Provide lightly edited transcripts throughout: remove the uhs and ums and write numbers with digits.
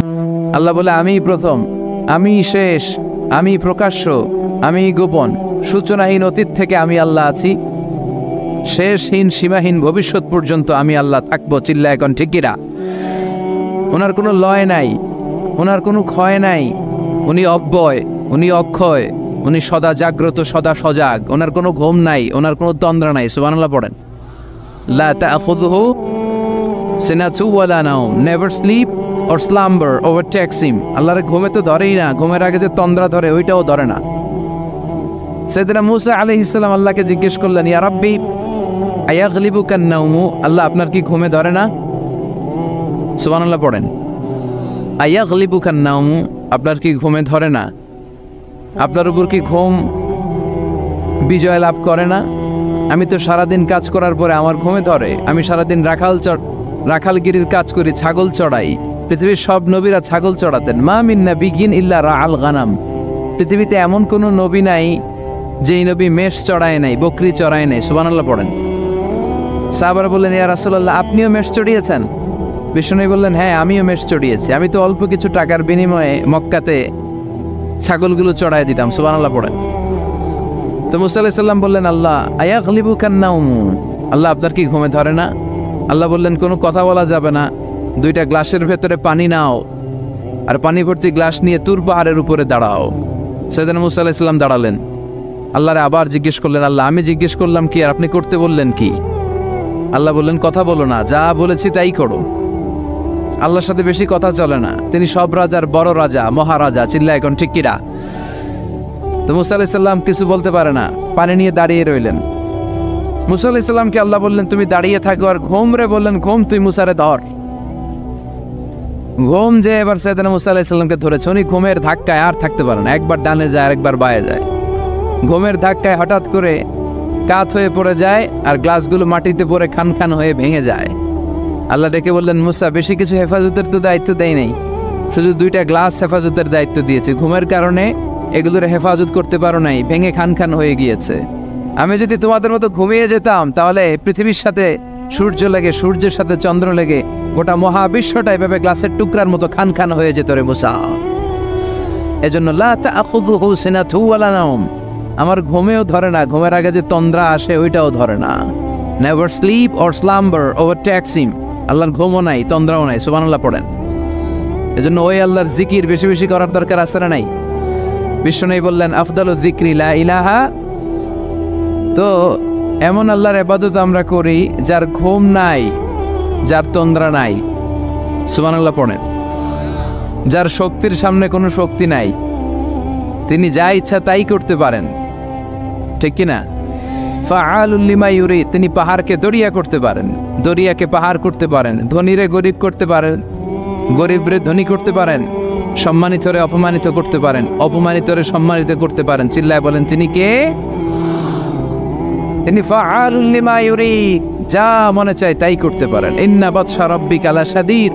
আল্লাহ বলে আমি প্রথম, আমি শেষ, আমি প্রকাশ্য, আমি গোপন, সূচনাহীন অতীত থেকে আমি আল্লাহ আছি, শেষহীন সীমাহীন ভবিষ্যৎ পর্যন্ত আমি আল্লাহ থাকবো। চিল্লা এখন ঠিকিরা। ওনার কোনো লয় নাই, ওনার কোনো ক্ষয় নাই, উনি অব্যয়, উনি অক্ষয়, উনি সদা জাগ্রত, সদা সজাগ, ওনার কোনো ঘুম নাই, ওনার কোনো তন্দ্রা নাই। সুবহানাল্লাহ পড়েন। লা তাখুযুহু সিনাতু ওয়ালা নাওম, never sleep or slumber overtakes him. আল্লাহর ঘুমে তো ধরেই না, ঘুমের আগে যে তন্দ্রা ধরে ওইটাও ধরে না। সাইয়েদনা মূসা আলাইহিস সালাম আল্লাহকে জিজ্ঞেস করলেন, ইয়া রাব্বি আয়াগলিবুকান নাওমু, আল্লাহ আপনার কি ঘুমে ধরে না? সুবহানাল্লাহ পড়েন। আয়াগলিবুকান নাওমু, আপনার কি ঘুমে ধরে না? আপনার উপর কি ঘুম বিজয় লাভ করে না? আমি তো সারাদিন কাজ করার পরে আমার ঘুমে ধরে। আমি সারাদিন রাখালগিরির কাজ করি, ছাগল চড়াই। পৃথিবীর সব নবীরা ছাগল চড়াতেন। মা মিন নাবিয়্যিন ইল্লা রাআল গানাম, পৃথিবীতে এমন কোনো নবী নাই যেই নবী মেষ চড়ায় নাই, বকরি চড়ায় নাই। সুবহানাল্লাহ পড়েন। সাহাবারা বললেন, ইয়া রাসূলুল্লাহ আপনিও মেষ চড়িয়েছেন? বিষ্ণু বললেন, হ্যাঁ আমিও মেষ চড়িয়েছি। আমি তো অল্প কিছু টাকার বিনিময়ে মক্কাতে ছাগলগুলো চড়াই দিতাম। সুবহানাল্লাহ পড়েন। তো মূসা আলাইহিস সালাম বললেন, আল্লাহ আয়াগলিবুকান নাওম, আল্লাহ আপনার কি ঘুমে ধরে না? আল্লাহ বললেন, কোনো কথা বলা যাবে না, দুইটা গ্লাসের ভেতরে পানি নাও, আর পানি ভর্তি গ্লাস নিয়ে তুর পাহাড়ের উপরে দাঁড়াও। সাইয়েদনা মূসা আলাইহিস সালাম দাঁড়ালেন। আল্লাহরে আবার জিজ্ঞেস করলেন, আল্লাহ আমি জিজ্ঞেস করলাম কি আর আপনি করতে বললেন কি? আল্লাহ বললেন, কথা বলো না, যা বলেছি তাই করো। আল্লাহর সাথে বেশি কথা চলে না, তিনি সব রাজার বড় রাজা, মহারাজা। চিল্লা এখন ঠিক কিরা? তো মূসা আলাইহিস সালাম কিছু বলতে পারে না, পানি নিয়ে দাঁড়িয়ে রইলেন। মূসা আলাইহিস সালামকে আল্লাহ বললেন, তুমি দাঁড়িয়ে থাকো। আর ঘুম রে বললেন, ঘুম তুই মূসারে ধর। ঘুম যে এবার সাইয়েদনা মূসা আলাইহিস সালামকে ধরেছে, উনি ঘুমের ধাক্কায় আর থাকতে পারেন, একবার ডানে যায় আর একবার বায়ে যায়। ঘুমের ধাক্কায় হঠাৎ করে কাত হয়ে পড়ে যায়, আর গ্লাসগুলো মাটিতে পড়ে খান খান হয়ে ভেঙে যায়। আল্লাহ ডেকে বললেন, মূসা বেশি কিছু হেফাজতের তো দায়িত্ব দেয় নাই, শুধু দুইটা গ্লাস হেফাজতের দায়িত্ব দিয়েছে। ঘুমের কারণে এগুলোর হেফাজত করতে পারো নাই, ভেঙে খান খান হয়ে গিয়েছে। আমি যদি তোমাদের মতো ঘুমিয়ে যেতাম তাহলে পৃথিবীর সাথে সূর্য লেগে, সূর্যের সাথে চন্দ্র লেগে গোটা মহাবিশ্বটা এভাবে গ্লাসের টুকরার মতো খান খান হয়ে যেত রে মূসা। এজন্য লা তাখুযুহু সিনাতু ওয়ালা নাওম, আমার ঘুমেও ধরে না, ঘুমের আগে যে তন্দ্রা আসে ওইটাও ধরে না। Never sleep or slumber overtakes him, আল্লাহর ঘুমও নাই, তন্দ্রাও নাই। সুবহানাল্লাহ পড়েন। এজন্য ওই আল্লাহর জিকির বেশি বেশি করার দরকার আছে না নাই? বিষ্ণু বললেন, আফদালুয যিকরি লা ইলাহা। তো এমন আল্লাহর ইবাদত আমরা করি যার ঘুম নাই, যার তন্দ্রা নাই। সুবহানাল্লাহ পড়েন। যার শক্তির সামনে কোনো শক্তি নাই, তিনি যা ইচ্ছা তাই করতে পারেন, ঠিক কিনা? ফাআলুল লিমা ইউরিদ, তিনি পাহাড়কে দরিয়া করতে পারেন, দরিয়াকে পাহাড় করতে পারেন, ধনীরে গরিব করতে পারেন, গরিবরে ধনী করতে পারেন, সম্মানিতরে অপমানিত করতে পারেন, অপমানিতরে সম্মানিত করতে পারেন। চিল্লায় বলেন, তিনি কে? তিনি ফাআলুল লিমা ইউরিদ, যা মনে চায় তাই করতে পারেন। ইন্না বাতশা রাব্বিকা লাশাদীদ,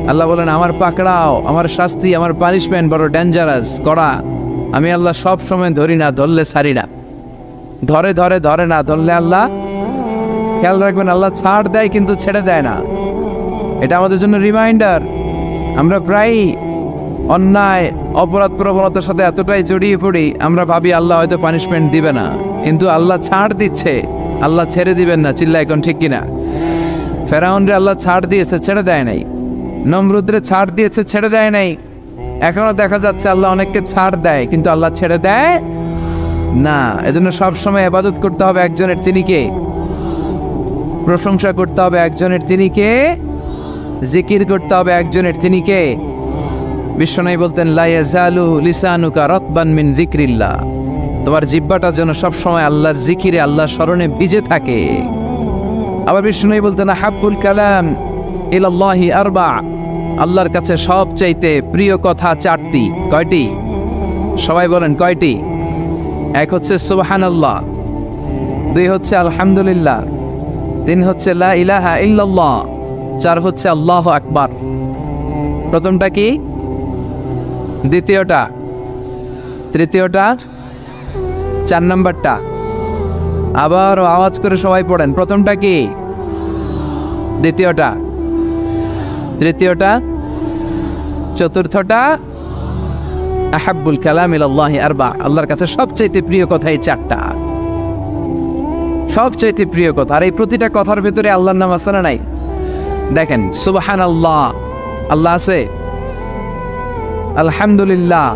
আল্লাহ বলেন আমার পাকড়াও, আমার শাস্তি, আমার পানিশমেন্ট বড় ডেঞ্জারাস, কড়া। আমি আল্লাহ সব সময় ধরি না, ধরলে ছাড়ি না। ধরে ধরে ধরে না, ধরলে আল্লাহ, খেয়াল রাখবেন, আল্লাহ ছাড় দেয় কিন্তু ছেড়ে দেয় না। এটা আমাদের জন্য রিমাইন্ডার। আমরা প্রায় অন্যায় অপরাধ প্রবণতার সাথে এতটাই জড়িয়ে পড়ি, আমরা ভাবি আল্লাহ হয়তো পানিশমেন্ট দিবে না, কিন্তু আল্লাহ ছাড় দিচ্ছে, আল্লাহ ছেড়ে দিবেন না। চিল্লা এখন ঠিক কিনা? ফেরাউনরে আল্লাহ ছাড় দিয়েছে, ছেড়ে দেয় নাই। নমরুদরে ছাড় দিয়েছে, ছেড়ে দেয় নাই। এখনো দেখা যাচ্ছে আল্লাহ অনেককে ছাড় দেয়, কিন্তু আল্লাহ ছেড়ে দেয় না। এজন্য সবসময় ইবাদত করতে হবে একজনের, তিনি কে? প্রশংসা করতে হবে একজনের, তিনি কে? জিকির করতে হবে একজনের, তিনি কে? বিশ্বনবী বলতেন, লা ইয়াজালু লিসানুকা রাতবান মিন যিকরিল্লাহ, তোমার জিহ্বাটা যেন সবসময় আল্লাহর জিকিরে, আল্লাহর স্মরণে ভিজে থাকে। আবার বিশ্বনবী বলতেন, হাব্বুল কালাম ইলাল্লাহি আরবা, আল্লাহর কাছে সবচাইতে প্রিয় কথা চারটি। কয়টি? সবাই বলেন কয়টি? এক হচ্ছে সুবহানাল্লাহ, দুই হচ্ছে আলহামদুলিল্লাহ, তিন হচ্ছে লা ইলাহা ইল্লাল্লাহ, চার হচ্ছে আল্লাহু আকবার। প্রথমটা কি? দ্বিতীয়টা? তৃতীয়টা? চার নাম্বারটা? আবার আওয়াজ করে সবাই পড়েন, প্রথমটা কি? দ্বিতীয়টা? তৃতীয়টা? চতুর্থটা আহাব্বুল কালাম ইলাল্লাহি আরবা, আল্লাহর কাছে সবচাইতে প্রিয় কথা এই চারটা, সবচাইতে প্রিয় কথা। আর এই প্রতিটা কথার ভেতরে আল্লাহর নাম আছে না নাই? দেখেন, সুবহানাল্লাহ আল্লাহ আছে, আলহামদুলিল্লাহ,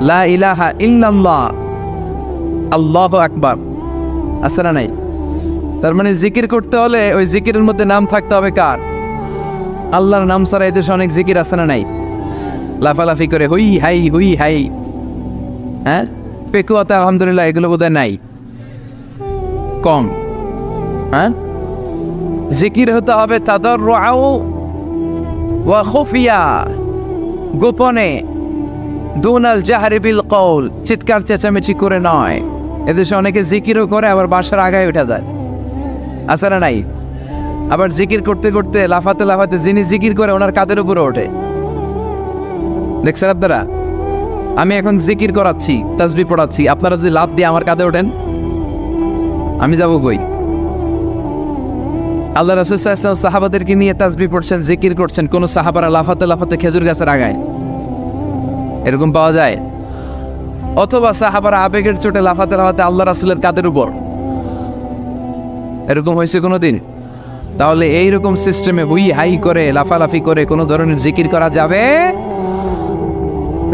লা ইলাহা ইল্লাল্লাহ, আল্লাহু আকবার আছে না নাই? তার মানে জিকির করতে হলে ওই জিকিরের মধ্যে নাম থাকতে হবে কার? আল্লাহর নাম ছাড়া এই দেশে অনেক জিকির আছে না নাই? লাফালাফি করে হুই হাই, হ্যাঁ, পেকুয়াতে আলহামদুলিল্লাহ, এগুলো বোধহয় নাই, কম। হ্যাঁ, জিকির হতে হবে তাদাররুআ ওয়া খুফিয়া, গোপনে, দুনাল জাহরি বিল কওল, চিৎকার চেঁচামেচি করে নয়। এদেশে অনেকে জিকিরও করে আবার বাসার আগায় উঠে যায়, আছে না নাই? আবার জিকির করতে করতে লাফাতে লাফাতে যিনি জিকির করে ওনার কাঁধের উপরে ওঠে, দেখছেন আপনারা? আমি এখন জিকির করাচ্ছি, তাসবিহ পড়াচ্ছি, আপনারা যদি লাফ দিয়ে আমার কাঁধে ওঠেন, আমি যাবো কই? আল্লাহ রাসূল সাল্লাল্লাহু আলাইহি ওয়াসাল্লাম সাহাবাদেরকে নিয়ে তাসবিহ পড়ছেন, জিকির করছেন, কোন সাহাবারা লাফাতে লাফাতে খেজুর গাছের আগায়, এরকম পাওয়া যায়? অথবা সাহাবারা আবেগের চোটে লাফাতে লাফাতে আল্লাহ রাসূলের কাঁধের উপর, এরকম হয়েছে কোনোদিন? তাহলে এইরকম সিস্টেমে হুই হাই করে লাফালাফি করে কোনো ধরনের জিকির করা যাবে?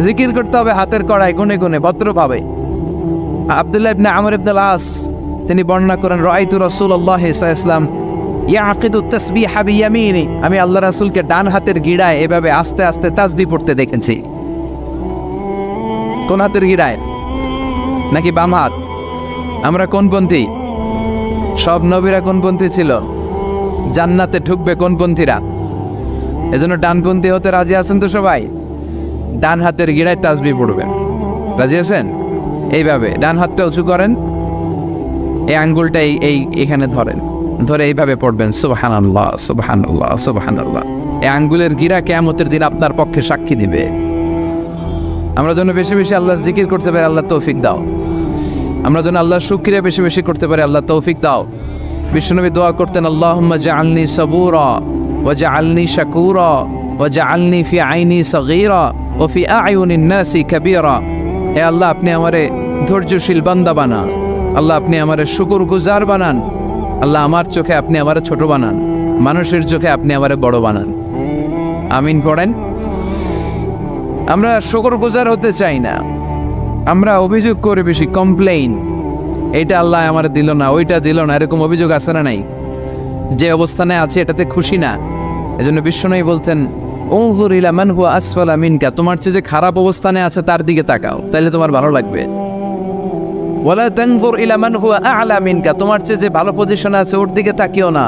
জিকির করতে হবে হাতের কড়ায়, গুনে গুনে, ভদ্রভাবে। আব্দুল্লাহ ইবনে আমর ইবনে আস তিনি বর্ণনা করেন, রাআইতু রাসূলুল্লাহ সাল্লাল্লাহু আলাইহি ওয়াসাল্লাম ইয়াকিদু তাসবিহা বিয়ামিনি, আমি আল্লাহ রাসূলকে ডান হাতের গিড়ায় এভাবে আস্তে আস্তে তাসবিহ পড়তে দেখেছি। কোন হাতের গিড়ায়? নাকি বাম হাত? আমরা কোনপন্থী? সব নবীরা কোনপন্থী ছিল? জান্নাতে ঢুকবে কোনপন্থীরা? এজন্য ডানপন্থী হতে রাজি আছেন তো সবাই? ডান হাতের গিড়ায় তাসবিহ পড়বেন, রাজি আছেন? এইভাবে ডান হাতটা উঁচু করেন, এই আঙ্গুলটা এই এখানে ধরেন, ধরে এইভাবে পড়বেন, সুবহানাল্লাহ সুবহানাল্লাহ সুবহানাল্লাহ। এই আঙ্গুলের গিরা কিয়ামতের দিন আপনার পক্ষে সাক্ষী দিবে। আমরা যেন বেশি বেশি আল্লাহর জিকির করতে পারি, আল্লাহ তৌফিক দাও। আমরা যেন আল্লাহর শুকরিয়া বেশি বেশি করতে পারি, আল্লাহ তৌফিক দাও। বিশ্বনবী দোয়া করতেন, আল্লাহুম্মা জাআলনি সাবুরা ওয়া জাআলনি শাকুরা ওয়া জাআলনি ফি আইনি সগীরা ওয়া ফি আ'য়ুনিন নাসি কাবীরা। হে আল্লাহ, আপনি আমারে ধৈর্যশীল বান্দা বানান, আল্লাহ আপনি আমারে শুকরগুজার বানান, আল্লাহ আমার চোখে আপনি আমারে ছোট বানান, মানুষের চোখে আপনি আমারে বড় বানান। আমিন পড়েন। আমরা শুকরগুজার হতে চাই না, আমরা অভিযোগ করে বেশি, কমপ্লেইন, এইটা আল্লাহ আমার দিল না, ওইটা দিল না, এরকম অভিযোগ আছে না নাই? যে অবস্থানে আছে এটাতে খুশি না। এজন্য বিশ্বনবী বলতেন, উনজুর ইলা মান হুয়া আসফালা মিনকা, তোমার চেয়ে যে খারাপ অবস্থানে আছে তার দিকে তাকাও, তাইলে তোমার ভালো লাগবে। ওয়ালা তানজুর ইলা মান হুয়া আ'লা মিনকা, তোমার চেয়ে যে ভালো পজিশনে আছে ওর দিকে তাকিও না,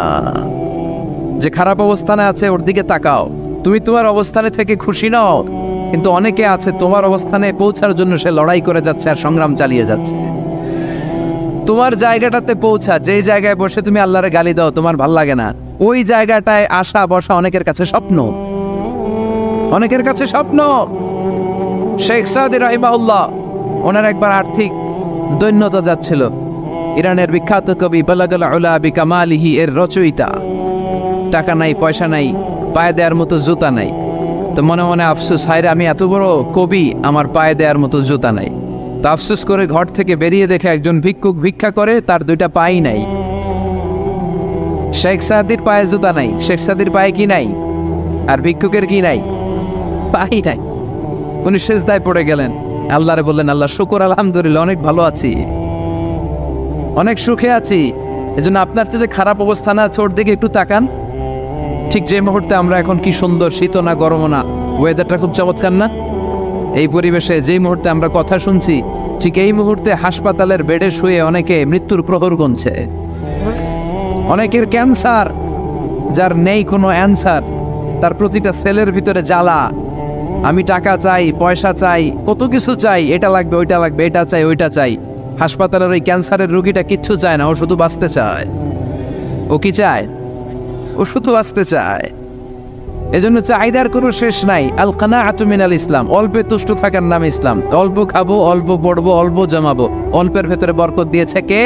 যে খারাপ অবস্থানে আছে ওর দিকে তাকাও। তুমি তোমার অবস্থানে থেকে খুশি নাও, কিন্তু অনেকে আছে তোমার অবস্থানে পৌঁছার জন্য সে লড়াই করে যাচ্ছে আর সংগ্রাম চালিয়ে যাচ্ছে। তোমার জায়গাটাতে পৌঁছা, যেই জায়গায় বসে তুমি আল্লাহরে গালি দাও, তোমার ভাল লাগে না, ওই জায়গাটায় আসা বসা অনেকের কাছে স্বপ্ন, অনেকের কাছে স্বপ্ন। শেখ সাদি রাহিমাহুল্লাহ, ওনার একবার আর্থিক দৈন্যতা যাচ্ছিল। ইরানের বিখ্যাত কবি বালাগাল উলা বিকামালিহি এর রচয়িতা, টাকা নাই, পয়সা নাই, পায়ে দেওয়ার মতো জুতা নাই। তো মনে মনে আফসোস, হায়রে আমি এত বড় কবি, আমার পায়ে দেওয়ার মতো জুতা নাই। তো আফসোস করে ঘর থেকে বেরিয়ে দেখে একজন ভিক্ষুক ভিক্ষা করে, তার দুইটা পাই নাই। শেখ সাদির পায়ে জুতা নাই, শেখ সাদির পায়ে কি নাই? আর ভিক্ষুকের কি নাই? পাই নাই। উনি সেজদায় পড়ে গেলেন, আল্লাহরে বললেন, আল্লাহ শুকর, আলহামদুলিল্লাহ, অনেক ভালো আছি, অনেক সুখে আছি। এজন্য আপনার চেয়ে খারাপ অবস্থানে আছে ওর দিকে একটু তাকান। ঠিক যে মুহূর্তে আমরা এখন কি সুন্দর, শীত না গরম না, ওয়েদারটা খুব চমৎকার না? এই পরিবেশে যেই মুহূর্তে আমরা কথা শুনছি, ঠিক এই মুহূর্তে হাসপাতালের বেডে শুয়ে অনেকে মৃত্যুর প্রহর গুনছে। অনেকের ক্যান্সার, যার নেই কোনো অ্যান্সার, তার প্রতিটা সেলের ভিতরে জ্বালা, আমি টাকা চাই, পয়সা চাই, কত কিছু চাই, এটা লাগবে, ওইটা লাগবে, এটা চাই, ওইটা চাই। হাসপাতালের ওই ক্যান্সারের রোগীটা কিচ্ছু চায় না, ও শুধু বাঁচতে চায়। ও কি চায়? ও শুধু বাঁচতে চায়। এজন্য চাহিদার কোনো শেষ নাই। আল কানাআতু মিনাল ইসলাম, অল্পে তুষ্ট থাকার নাম ইসলাম। অল্প খাবো, অল্প পড়বো, অল্প জমাবো, অল্পের ভেতরে বরকত দিয়েছে কে?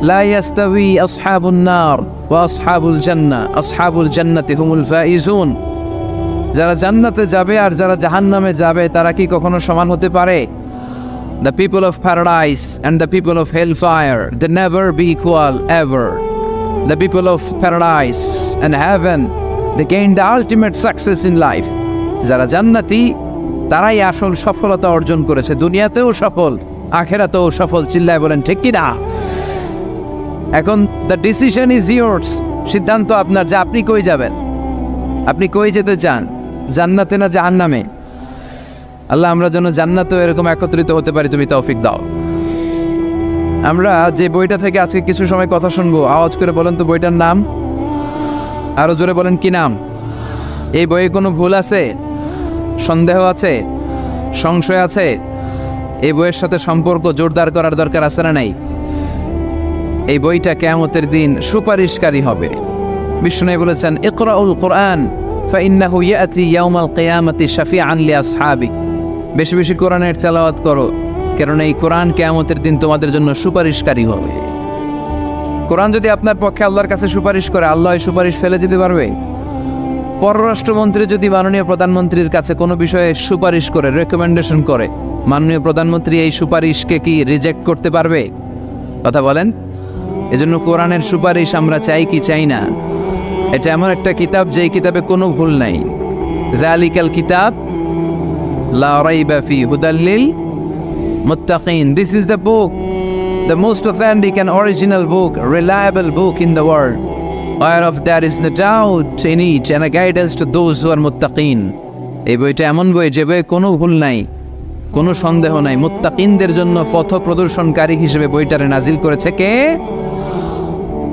লা ইয়াস্তাউই আসহাবুন নার ওয়া আসহাবুল জান্নাহ, আসহাবুল জান্নাতি হুমুল ফাইজুন। যারা জান্নাতে যাবে আর যারা জাহান্নামে যাবে তারা কি কখনো সমান হতে পারে? The people of paradise and the people of hellfire, they never be equal ever. The people of paradise and heaven, they gain the ultimate success in life. যারা জান্নাতি তারাই আসল সফলতা অর্জন করেছে, দুনিয়াতেও সফল, আখেরাতেও সফল। চিল্লায় বলেন ঠিক কি না? এখন the decision is yours, সিদ্ধান্ত আপনার যে আপনি কই যাবেন, আপনি কই যেতে চান, জান্নাতে না জাহান্নামে? আল্লাহ আমরা যেন জান্নাতেও এরকম একত্রিত হতে পারি, তুমি তৌফিক দাও। আমরা যে বইটা থেকে আজকে কিছু সময় কথা শুনবো, আওয়াজ করে বলেন তো বইটার নাম, আরো জোরে বলেন কি নাম? এই বইয়ে কোনো ভুল আছে, সন্দেহ আছে, সংশয় আছে? এই বইয়ের সাথে সম্পর্ক জোরদার করার দরকার আছে না নাই? এই বইটা কিয়ামতের দিন সুপারিশকারী হবে। বিষ্ণু বলেছেন ইকরাউল কোরআন ফাইন্নাহু ইয়াতি ইয়াউমাল কিয়ামাতি শাফিআন লিআসহাবি। বেশি বেশি কোরআনের তেলাওয়াত করো, কারণ এই কোরআন কিয়ামতের দিন তোমাদের জন্য সুপারিশকারী হবে। কোরআন যদি আপনার পক্ষে আল্লাহর কাছে সুপারিশ করে, আল্লাহ এই সুপারিশ ফেলে দিতে পারবে? পররাষ্ট্রমন্ত্রী যদি মাননীয় প্রধানমন্ত্রীর কাছে কোনো বিষয়ে সুপারিশ করে, রেকমেন্ডেশন করে, মাননীয় প্রধানমন্ত্রী এই সুপারিশকে কি রিজেক্ট করতে পারবে? কথা বলেন। এজন্য কোরআনের সুপারিশ আমরা চাই কি চাই না? এটা এমন একটা কিতাব যেই কিতাবে কোনো ভুল নাই। যালিকাল কিতাব লা রাইবা ফি হুদাল লিল মুত্তাকিন। This is the book, the most authentic and original book, reliable book in the world, whereof there is no doubt in it and a guidance to those who are muttaqin. এই বইটা এমন বই যে বইয়ে কোনো ভুল নাই, কোনো সন্দেহ নাই। মুত্তাকিনদের জন্য পথ প্রদর্শনকারী হিসেবে বইটারে নাজিল করেছে কে?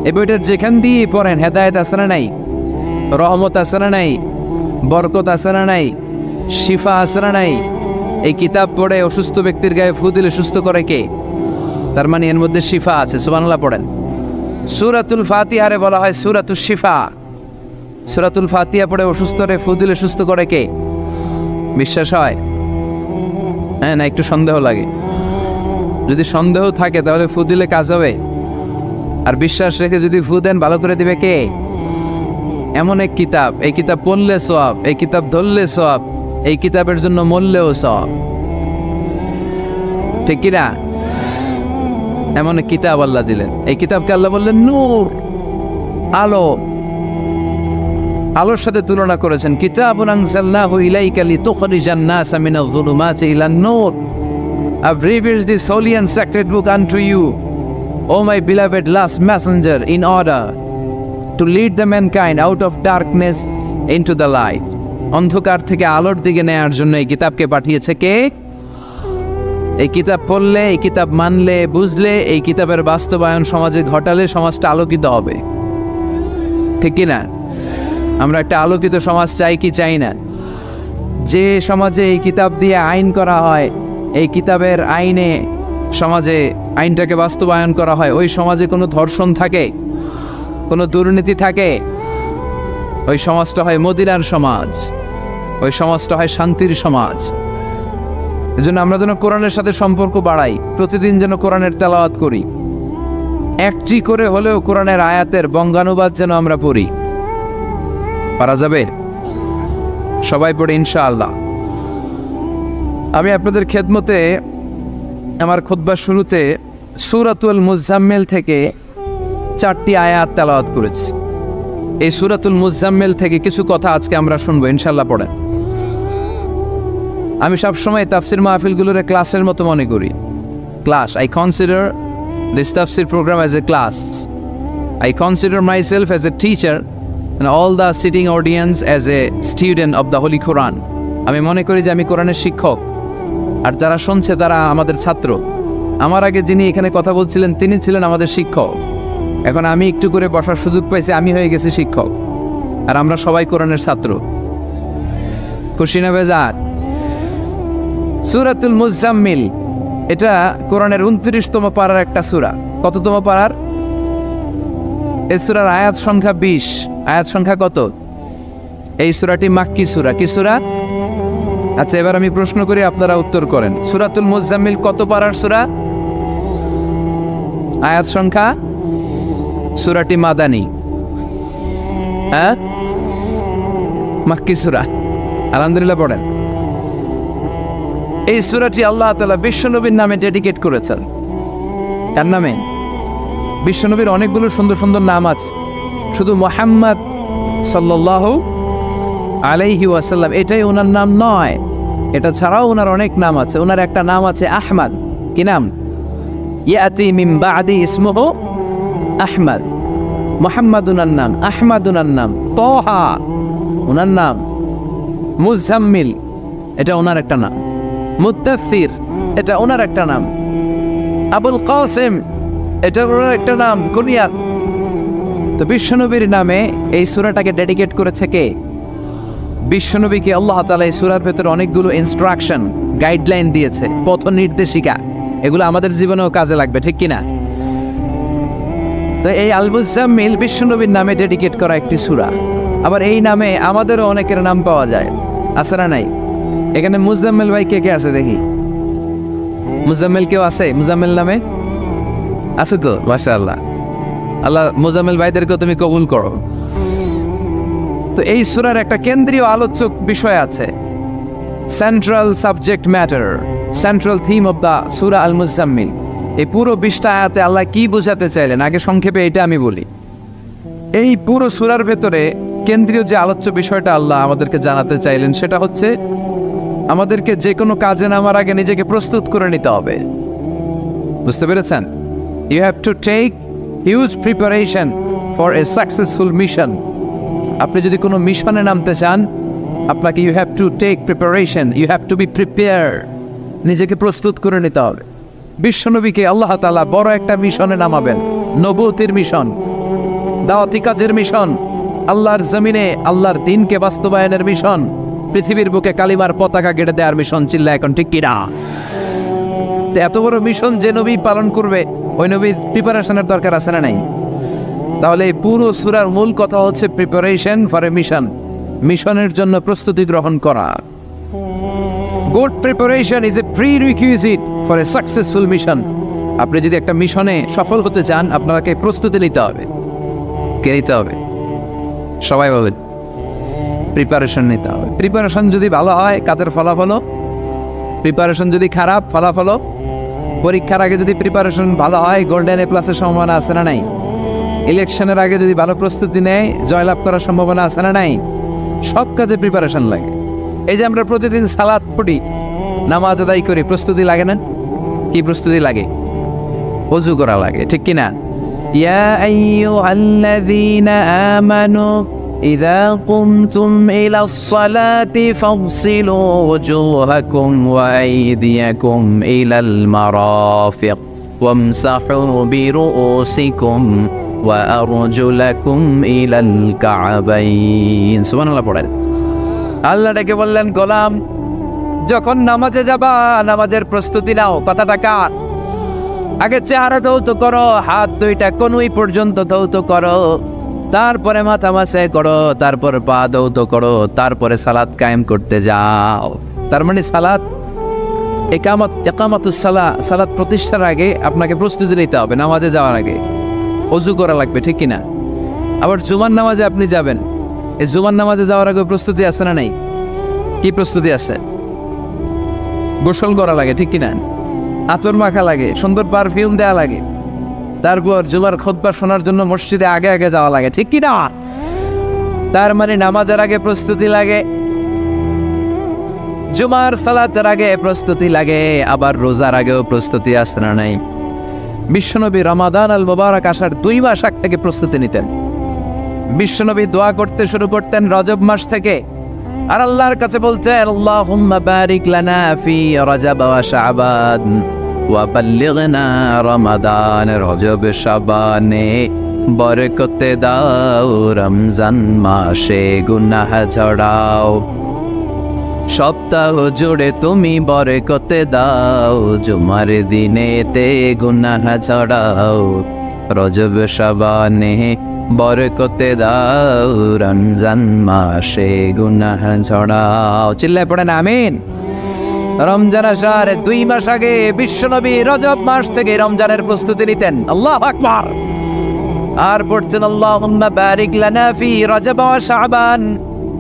এই বইটার যেখান দিয়ে পড়েন হেদায়েত আছে না নাই, রহমত আছে না নাই, বরকত আছে না নাই, শিফা আছে না নাই? এই কিতাব পড়ে অসুস্থ ব্যক্তির গায়ে ফু দিলে সুস্থ করে কে? তার মানে এর মধ্যে শিফা আছে। সুবহানাল্লাহ পড়েন। সূরাতুল ফাতিহারে বলা হয় সূরাতুশ শিফা। সূরাতুল ফাতিহা পড়ে অসুস্থরে ফু দিলে সুস্থ করে কে? বিশ্বাস হয়? হ্যাঁ না একটু সন্দেহ লাগে? যদি সন্দেহ থাকে তাহলে ফু দিলে কাজ হবে? আর বিশ্বাস রেখে যদি ফু দেন ভালো করে দিবে কে? এমন এক কিতাব, এই কিতাব পড়লে সওয়াব, এই কিতাব ধরলে সওয়াব, এই কিতাবের জন্য মরলেও সওয়াব। ঠিক কিনা? এমন এক কিতাব আল্লাহ দিলেন। এই কিতাবকে আল্লাহ বললেন নূর, আলো। আলোর সাথে তুলনা করেছেন কিতাবুন আনজালনাহু ইলাইকা লিতুখরিজান NASA Minaj যুলুমাতি ইলান Noor. I've revealed this holy and sacred book unto you, O my beloved last messenger, in order to lead the mankind out of darkness into the light. অন্ধকার থেকে আলোর দিকে নেয়ার জন্য এই কিতাবকে পাঠিয়েছে কে? এই কিতাব পড়লে, এই কিতাব মানলে, বুঝলে, এই কিতাবের বাস্তবায়ন সমাজে ঘটালে সমাজটা আলোকিত হবে। ঠিক কি না? আমরা একটা আলোকিত সমাজ চাই কি চাই না? যে সমাজে এই কিতাব দিয়ে আইন করা হয়, এই কিতাবের আইনে সমাজে আইনটাকে বাস্তবায়ন করা হয়, ওই সমাজে কোনো ধর্ষণ থাকে, কোনো দুর্নীতি থাকে, ওই সমাজটা হয় মদিনার সমাজ, ওই সমাজটা হয় শান্তির সমাজ। এজন্য আমরা যেন কোরআনের সাথে সম্পর্ক বাড়াই, প্রতিদিন যেন কোরআনের তেলাওয়াত করি, একটি করে হলেও কোরআনের আয়াতের বঙ্গানুবাদ যেন আমরা পড়ি। পারা যাবে? সবাই পড়ে ইনশাআল্লাহ। আমি আপনাদের খেদমতে আমার খুতবার শুরুতে সূরাতুল মুজাম্মিল থেকে 4টি আয়াত তেলাওয়াত করেছি। এই সূরাতুল মুজাম্মিল থেকে কিছু কথা আজকে আমরা শুনবো ইনশাআল্লাহ। পড়েন। আমি সবসময় তাফসির মাহফিলগুলোর ক্লাসের মতো মনে করি। Class, I consider this tafsir program as a class. I consider myself as a teacher and all the sitting audience as a student of the Holy Quran. আমি মনে করি যে আমি কোরআনের শিক্ষক, আর যারা শুনছে তারা আমাদের ছাত্র। আমার আগে যিনি এখানে কথা বলছিলেন তিনি ছিলেন আমাদের শিক্ষক। এখন আমি একটু করে বসার সুযোগ পাইছি, আমি হয়ে গেছি শিক্ষক, আর আমরা সবাই কোরআনের ছাত্র। খুশি না বেজার? সূরাতুল মুজাম্মিল এটা কোরআনের 29তম পারার একটা সূরা। কততম পারার? এই সূরার আয়াত সংখ্যা 20। আয়াত সংখ্যা কত? এই সূরাটি মাক্কি সূরা। কি সূরা? আচ্ছা, এবার আমি প্রশ্ন করি, আপনারা উত্তর করেন। সূরাতুল মুজাম্মিল কত পারার সূরা? আয়াত সংখ্যা? সূরাটি মাদানী। হ্যাঁ, মাক্কি সূরা। আলহামদুলিল্লাহ পড়েন। এই সূরাটি আল্লাহ তাআলা বিশ্বনবীর নামে ডেডিকেট করেছেন। তার নামে বিশ্বনবীর অনেকগুলো সুন্দর সুন্দর নাম আছে, শুধু মুহাম্মদ সাল্লাল্লাহু আলাইহি ওয়াসাল্লাম এটাই ওনার নাম নয়, এটা ছাড়াও ওনার অনেক নাম আছে। ওনার একটা নাম আছে আহমদ। কি নাম? ইয়াতি মিন বাদি ইসমুহু আহমদ। মুহাম্মদ ওনার নাম, আহমদ ওনার নাম, তাহা ওনার নাম, মুজাম্মিল এটা ওনার একটা নাম, মুদ্দাসসির এটা ওনার একটা নাম, আবুল কাসিম এটা ওনার একটা নাম, কুনিয়াত। তো বিশ্বনবীর নামে এই সূরাটাকে ডেডিকেট করেছে কে? বিশ্বনবীকে আল্লাহ তাআলা এই সূরার ভেতরে অনেকগুলো ইনস্ট্রাকশন, গাইডলাইন দিয়েছে, পথ নির্দেশিকা। এগুলো আমাদের জীবনেও কাজে লাগবে, ঠিক কিনা? তো এই আল মুজাম্মিল বিশ্বনবীর নামে ডেডিকেট করা একটি সূরা। আবার এই নামে আমাদেরও অনেকের নাম পাওয়া যায়, আছে না নাই? এখানে মুজাম্মিল ভাই কে কে আছে দেখি? মুজাম্মিল কেউ আছে মুজাম্মিল নামে? আছে তো, মাশাআল্লাহ। আল্লাহ মুজাম্মিল ভাইদেরকে তুমি কবুল করো। তো এই সূরার একটা কেন্দ্রীয় আলোচক বিষয় আছে, central subject matter, central theme of the সূরা আল মুজাম্মিল। এই পুরো 20টা আয়াতে আল্লাহ কি বোঝাতে চাইলেন আগে সংক্ষেপে এটা আমি বলি। এই পুরো সূরার ভেতরে কেন্দ্রীয় যে আলোচ্য বিষয়টা আল্লাহ আমাদেরকে জানাতে চাইলেন সেটা হচ্ছে আমাদেরকে যে কোনো কাজে নামার আগে নিজেকে প্রস্তুত করে নিতে হবে। বুঝতে পেরেছেন? You have to take huge preparation for a successful mission. আপনি যদি কোনো মিশনে নামতে চান, আপনাকে you have to take preparation, you have to be prepare. নিজেকে প্রস্তুত করে নিতে হবে। বিশ্বনবীকে আল্লাহ তাআলা বড় একটা মিশনে নামাবেন, নবুয়তের মিশন, দাওয়াতি কাজের মিশন, আল্লাহর জমিনে আল্লাহর দ্বীনকে বাস্তবায়নের মিশন, পৃথিবীর বুকে কালিমার পতাকা গেড়ে দেওয়ার মিশন। চিল্লা এখন ঠিক কিনা? এত বড় মিশন যে নবী পালন করবে, ওই নবীর প্রিপারেশনের দরকার আছে না নাই? তাহলে এই পুরো সূরার মূল কথা হচ্ছে প্রিপারেশন ফর এ মিশন, মিশনের জন্য প্রস্তুতি গ্রহণ করা। Good preparation is a prerequisite for a successful mission. আপনি যদি একটা মিশনে সফল হতে চান, আপনাকে প্রস্তুতি নিতে হবে। কে নিতে হবে? সবাই বলেন, প্রিপারেশন নিতে হবে। প্রিপারেশন যদি ভালো হয়, কাজের ফলাফল। প্রিপারেশন যদি খারাপ, ফলাফল। পরীক্ষার আগে যদি প্রিপারেশন ভালো হয়, গোল্ডেন এ প্লাসের সম্ভাবনা আছে না নাই? ইলেকশনের আগে যদি ভালো প্রস্তুতি নেয়, জয়লাভ করার সম্ভাবনা আছে না নাই? সব কাজে প্রিপারেশন লাগে। এই যে আমরা প্রতিদিন সালাত পড়ি, নামাজ আদায় করি, প্রস্তুতি লাগে না? কি প্রস্তুতি লাগে? ওযু করা লাগে, ঠিক কিনা? ইয়া আইয়ুহাল্লাযীনা আমানু ইযা কুমতুম ইলাস সালাতি ফাগসিলু ওয়ুজুহাকুম ওয়া আইদিয়াকুম ইলাল মারাফিক ওয়ামসাহু বিরুউসিকুম ওয়া আরজুলাকুম ইলাল কা'বাইন। সুবহানাল্লাহ পড়েন। আল্লাহ ডেকে বললেন, গোলাম যখন নামাজে যাবা, নামাজের প্রস্তুতি নাও। কথাটা কার? আগে চেহারা ধৌত করো, হাত দুইটা কনুই পর্যন্ত ধৌত করো, তারপরে মাথা মাসে করো, তারপর পা ধৌত করো, তারপরে সালাত কায়েম করতে যাও। তার মানে সালাত ইকামাতুস সালাহ, সালাত প্রতিষ্ঠার আগে আপনাকে প্রস্তুতি নিতে হবে। নামাজে যাওয়ার আগে ওযু করা লাগবে, ঠিক কিনা? আবার জুমার নামাজে আপনি যাবেন, এই জুমার নামাজে যাওয়ার আগে প্রস্তুতি আছে না নাই? কি প্রস্তুতি আছে? গোসল করা লাগে, ঠিক কিনা? আতর মাখা লাগে, সুন্দর পারফিউম দেওয়া লাগে, তারপর জুমার খুতবা শোনার জন্য মসজিদে আগে আগে যাওয়া লাগে, ঠিক কিনা? তার মানে নামাজের আগে প্রস্তুতি লাগে, জুমার সালাতের আগে প্রস্তুতি লাগে, আবার রোজার আগেও প্রস্তুতি আছে না নাই? বিশ্বনবী রমাদান আল মুবারক আসার 2 মাস আগ থেকে প্রস্তুতি নিতেন। বিশ্বনবী দোয়া করতে শুরু করতেন রজব মাস থেকে, আর আল্লাহর কাছে বলতেন, আল্লাহুম্মা বারিক লানা ফি রজব ওয়া শাবান ওয়া বাল্লিগনা রমাদান। রজব শাবানে বরকতে দাও, রমজান মাসে গুনাহ ঝরাও। সপ্তাহ জুড়ে তুমি বরকতে দাও, জুমার দিনেতে গুনাহ ঝরাও। রজব শাবানে বরকতে দাও, রমজান মাসে গুনাহ ঝরাও। চিল্লায় পড়েন আমিন। রমজান আসার 2 মাস আগে বিশ্বনবী রজব মাস থেকে রমজানের প্রস্তুতি নিতেন। আল্লাহু আকবার। আর পড়ছেন, আল্লাহুম্মা বারিক লানা ফি রজব ওয়া শাবান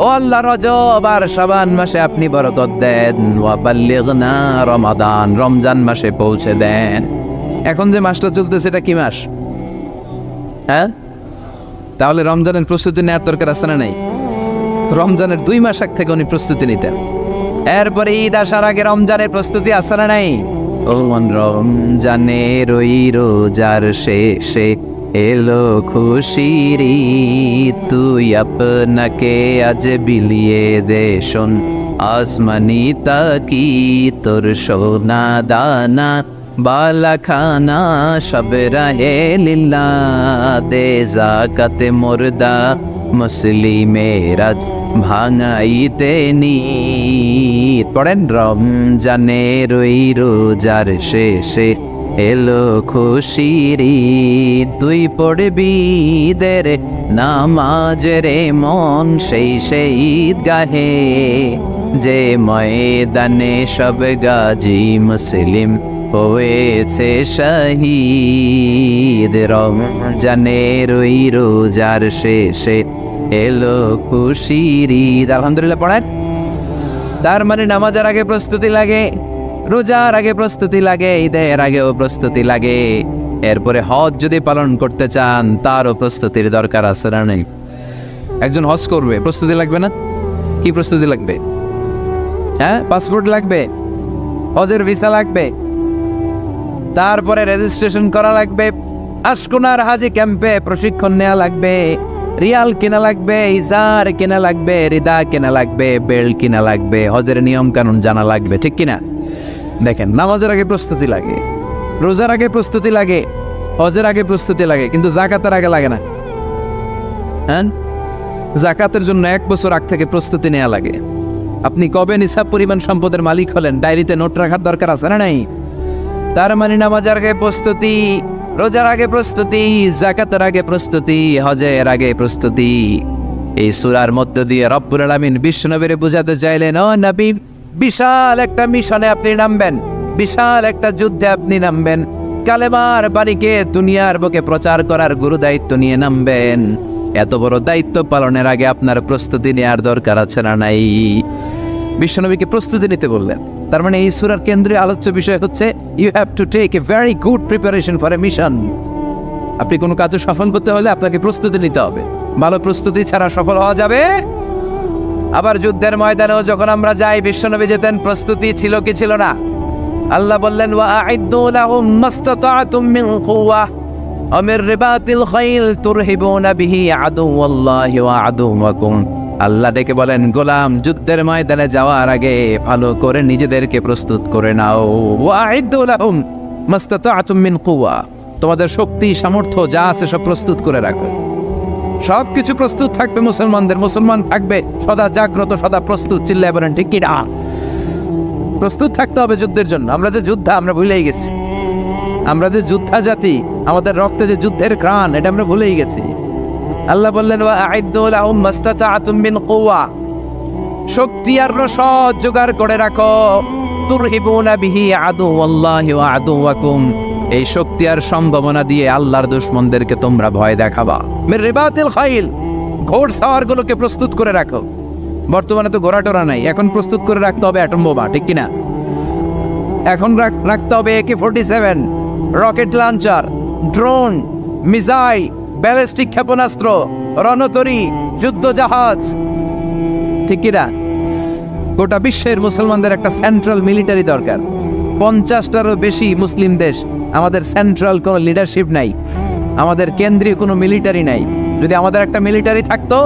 ও আল্লাহ, রজব আর শাবান মাসে আপনি বরকত দেন, ওয়া বাল্লিগনা রমাদান, রমজান মাসে পৌঁছে দেন। এখন যে মাসটা চলতেছে এটা কি মাস? হ্যাঁ, তাহলে রমজানের প্রস্তুতি নেওয়ার দরকার আছে না নাই? রমজানের 2 মাস আগ থেকে উনি প্রস্তুতি নিতেন। এরপরে ঈদ আসার আগে রমজানের প্রস্তুতি আছে না নাই? রমজানের ওই রোজার শেষে এলো খুশির ঈদ, তুই আপনাকে আজ বিলিয়ে দে শোন আসমানি তাকি, তোর সোনা দানা বালা খানা সব রাহে লিল্লাহ, দে যাকাতে মুর্দা মুসলিমের আজ ভাঙাইতে নিত। পড়েন, রমজানের ওই রোজার শেষে এলো খুশির ঈদ, তুই পড়বি ঈদের নামাজ রে মন সেই সেই ঈদগাহে, যে ময়দানে সব গাজী মুসলিম হয়েছে শহীদ। রমজানের ওই রোজার শেষে এলো খুশির ঈদ। আলহামদুলিল্লাহ পড়েন। তার মানে নামাজের আগে প্রস্তুতি লাগে, রোজার আগে প্রস্তুতি লাগে, ঈদের আগেও প্রস্তুতি লাগে। এরপরে হজ যদি পালন করতে চান তারও প্রস্তুতির দরকার আছে না নেই? একজন হজ করবে, প্রস্তুতি লাগবে না? কি প্রস্তুতি লাগবে? হ্যাঁ, পাসপোর্ট লাগবে, হজের ভিসা লাগবে, তারপরে রেজিস্ট্রেশন করা লাগবে, আশকুনার হাজি ক্যাম্পে প্রশিক্ষণ নেওয়া লাগবে, রিয়াল কেনা লাগবে, ইজার কেনা লাগবে, রিদা কেনা লাগবে, বেল্ট কেনা লাগবে, হজের নিয়ম কানুন জানা লাগবে, ঠিক কিনা? দেখেন, নামাজের আগে প্রস্তুতি লাগে, রোজার আগে প্রস্তুতি লাগে, হজের আগে প্রস্তুতি লাগে, কিন্তু যাকাতের আগে লাগে না। হ্যাঁ, যাকাতের জন্য 1 বছর আগ থেকে প্রস্তুতি নেওয়া লাগে। আপনি কবে নিসাব পরিমাণ সম্পদের মালিক হলেন ডায়েরিতে নোট রাখার দরকার আছে না নাই? তার মানে নামাজের আগে প্রস্তুতি, রোজার আগে প্রস্তুতি, যাকাতের আগে প্রস্তুতি, হজের আগে প্রস্তুতি। এই সূরার মধ্য দিয়ে রব্বুল আলামিন বিশ্বনবীরে বুঝাতে চাইলেন, ও নবী, বিশাল একটা মিশনে আপনি নামবেন, বিশাল একটা যুদ্ধে আপনি নামবেন, কালেমার বাণীকে দুনিয়ার বুকে প্রচার করার গুরু দায়িত্ব নিয়ে নামবেন। এত বড় দায়িত্ব পালনের আগে আপনার প্রস্তুতি নেওয়ার দরকার আছে না নাই? বিশ্বনবীকে প্রস্তুতি নিতে বললেন। তার মানে এই সূরার কেন্দ্রীয় আলোচ্য বিষয় হচ্ছে you have to take a very good preparation for a mission. আপনি কোনো কাজে সফল করতে হলে আপনাকে প্রস্তুতি নিতে হবে। ভালো প্রস্তুতি ছাড়া সফল হওয়া যাবে? আবার যুদ্ধের ময়দানেও যখন আমরা যাই, বিশ্বনবী যেতেন, প্রস্তুতি ছিল কি ছিল না? আল্লাহ বললেন, ওয়া আ'ইদ্দু লাহুম মাসতাতা'তুম মিন কুওয়া ওয়া মির রিবাতিল খাইল তুরহিবুনা বিহি আদুওয়াল্লাহি ওয়া আদুওয়াকুম। আল্লাহ ডেকে বলেন, গোলাম, যুদ্ধের ময়দানে যাওয়ার আগে ভালো করে নিজেদেরকে প্রস্তুত করে নাও। ওয়া আ'ইদ্দু লাহুম মাসতাতা'তুম মিন কুওয়া, তোমাদের শক্তি সামর্থ্য যা আছে সব প্রস্তুত করে রাখো। সবকিছু প্রস্তুত থাকবে মুসলমানদের, মুসলমান থাকবে সদা জাগ্রত, সদা প্রস্তুত। চিল্লায় বলেন ঠিক কি না? প্রস্তুত থাকতে হবে যুদ্ধের জন্য। আমরা যে যোদ্ধা আমরা ভুলেই গেছি, আমরা যে যোদ্ধা জাতি, আমাদের রক্তে যে যুদ্ধের ঘ্রাণ, এটা আমরা ভুলেই গেছি। আল্লাহ বললেন, ওয়া আ'ইদ্দু লাহুম মাসতাতা'তুম মিন কুওয়া, শক্তি আর রসদ জোগাড় করে রাখো। তুরহিবুনা বিহি আদুওয়াল্লাহি ওয়া আদুওয়াকুম, এই শক্তি আর সম্ভাবনা দিয়ে আল্লাহর দুশমনদেরকে তোমরা ভয় দেখাবা। মির রিবাতিল খাইল, ঘোড়সাওয়ারগুলোকে প্রস্তুত করে রাখো। বর্তমানে তো ঘোড়া টোরা নাই, এখন প্রস্তুত করে রাখতে হবে অ্যাটম বোমা, ঠিক কিনা? এখন রাখতে হবে AK-47, rocket launcher, drone, missile, ballistic ক্ষেপণাস্ত্র, রণতরী, যুদ্ধ জাহাজ, ঠিক কিনা? গোটা বিশ্বের মুসলমানদের একটা সেন্ট্রাল মিলিটারি দরকার। 50টারও বেশি মুসলিম দেশ, আমাদের সেন্ট্রাল কোনো লিডারশিপ নাই, আমাদের কেন্দ্রীয় কোনো মিলিটারি নাই। যদি আমাদের একটা মিলিটারি থাকতো,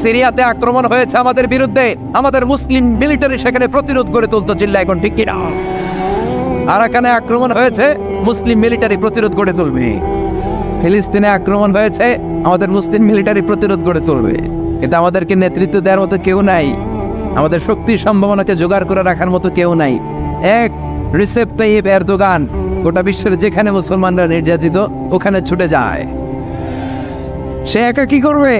সিরিয়াতে আক্রমণ হয়েছে আমাদের বিরুদ্ধে, আমাদের মুসলিম মিলিটারি সেখানে প্রতিরোধ গড়ে তুলতো। চিল্লা এখন ঠিক কিনা? আরাকানে আক্রমণ হয়েছে, মুসলিম মিলিটারি প্রতিরোধ গড়ে তুলবে। ফিলিস্তিনে আক্রমণ হয়েছে, আমাদের মুসলিম মিলিটারি প্রতিরোধ গড়ে তুলবে। কিন্তু আমাদেরকে নেতৃত্ব দেওয়ার মতো কেউ নাই, আমাদের শক্তি সম্ভাবনাকে জোগাড় করে রাখার মতো কেউ নাই। এক রিসেপ তাইয়িপ এরদোগান গোটা বিশ্বের যেখানে মুসলমানরা নির্যাতিত ওখানে ছুটে যায়। সে একা কি করবে?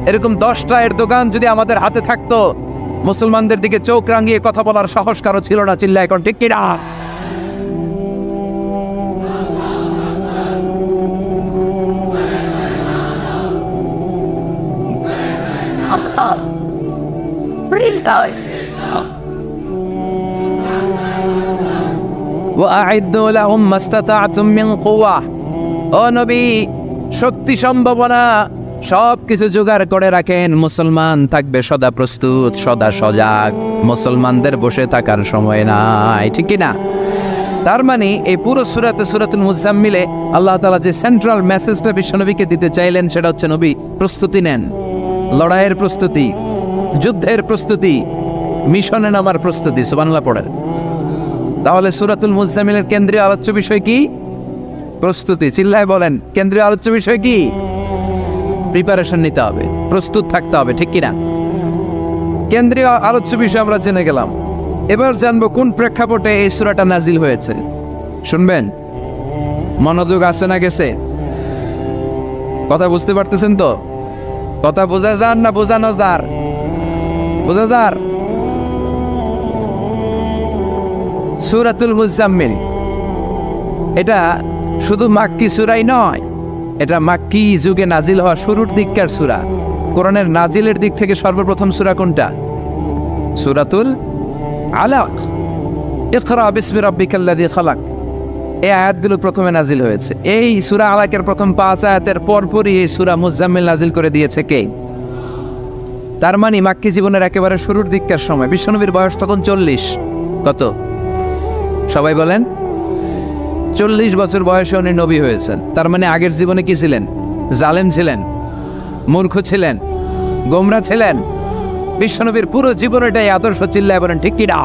এরকম 10টা এরদোগান যদি আমাদের হাতে থাকতো, মুসলমানদের দিকে চোখ রাঙিয়ে কথা বলার সাহস কারো ছিল না। চিল্লা এখন ঠিক কিনা? وأعدوا لهم ما استطعتم من قوة ও নবী শক্তি সম্ভাবনা সবকিছু জোগাড় করে রাখেন, মুসলমান থাকবে সদা প্রস্তুত, সদা সজাগ। মুসলমানদের বসে থাকার সময় নাই, ঠিক কি না? তার মানে এই পুরো সূরাতুল মুজাম্মিলে আল্লাহ তাআলা যে সেন্ট্রাল মেসেজটা বিশ্বনবীকে দিতে চাইলেন সেটা হচ্ছে, নবী প্রস্তুতি নেন, লড়াইয়ের প্রস্তুতি, যুদ্ধের প্রস্তুতি, মিশনে নামার প্রস্তুতি। সুবহানাল্লাহ পড়েন। তাহলে সূরাতুল মুজাম্মিলের কেন্দ্রীয় আলোচ্য বিষয় কি? প্রস্তুতি। চিল্লায় বলেন, কেন্দ্রীয় আলোচ্য বিষয় কি? প্রিপারেশন নিতে হবে, প্রস্তুত থাকতে হবে, ঠিক কিনা? কেন্দ্রীয় আলোচ্য বিষয় আমরা জেনে গেলাম। এবার জানবো কোন প্রেক্ষাপটে এই সূরাটা নাজিল হয়েছে। শুনবেন, মনোযোগ আছে না গেছে? কথা বুঝতে পারতেছেন তো? কথা বোঝা যান না বোঝানো যার? বোঝা যার। সূরাতুল মুজাম্মিল এটা শুধু মাক্কি সূরাই নয়, এটা মাক্কি যুগে নাজিল হওয়া শুরুর দিককার সূরা। কোরআনের নাজিলের দিক থেকে সর্বপ্রথম সূরা কোনটা? সূরাতুল আলাক। ইকরা বিসমি রাব্বিকাল্লাযী খালাক, এই আয়াতগুলো প্রথমে নাজিল হয়েছে। এই সূরা আলাকের প্রথম 5 আয়াতের পরপরই এই সূরা মুজাম্মিল নাজিল করে দিয়েছে কে? তার মানে মাক্কি জীবনের একেবারে শুরুর দিককার সময়। বিশ্বনবীর বয়স তখন 40। কত? সবাই বলেন। 40 বছর বয়সে উনি নবী হয়েছেন। তার মানে আগের জীবনে কি ছিলেন? জালেম ছিলেন, মূর্খ ছিলেন, গোমরা ছিলেন। বিশ্বনবীর পুরো জীবনটাই আদর্শ। চিল্লায় বলেন ঠিক কি না?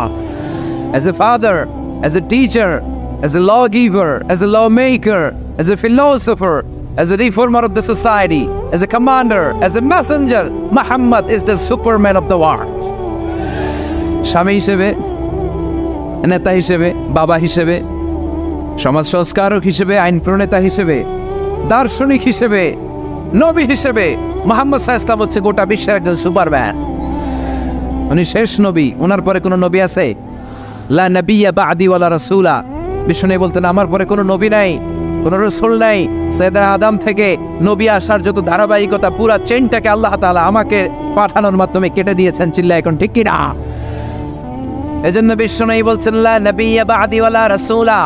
As a father, as a teacher, as a lawgiver, as a lawmaker, as a philosopher, as a reformer of the society, as a commander, as a messenger, Muhammad is the superman of the world. স্বামী হিসেবে, নেতা হিসেবে, বাবা হিসেবে, সমাজ সংস্কারক হিসেবে, আইন প্রণেতা হিসেবে, দার্শনিক হিসেবে, নবী হিসেবে মুহাম্মদ সাল্লাল্লাহু আলাইহি ওয়াসাল্লাম হচ্ছে গোটা বিশ্বের একজন সুপারম্যান। উনি শেষ নবী। ওনার পরে কোনো নবী আছে? লা নাবিয়্যা বা'দি ওয়ালা রাসূলা। বিষ্ণু বলতেন আমার পরে কোনো নবী নাই, কোনো রাসূল নাই। সাইয়েদনা আদম থেকে নবী আসার যত ধারাবাহিকতা, পুরা চেইনটাকে আল্লাহ তাআলা আমাকে পাঠানোর মাধ্যমে কেটে দিয়েছেন। চিল্লা এখন ঠিক কি না? এজন্য বিষ্ণু বলছেন লা নাবিয়্যা বা'দি ওয়ালা রাসূলা,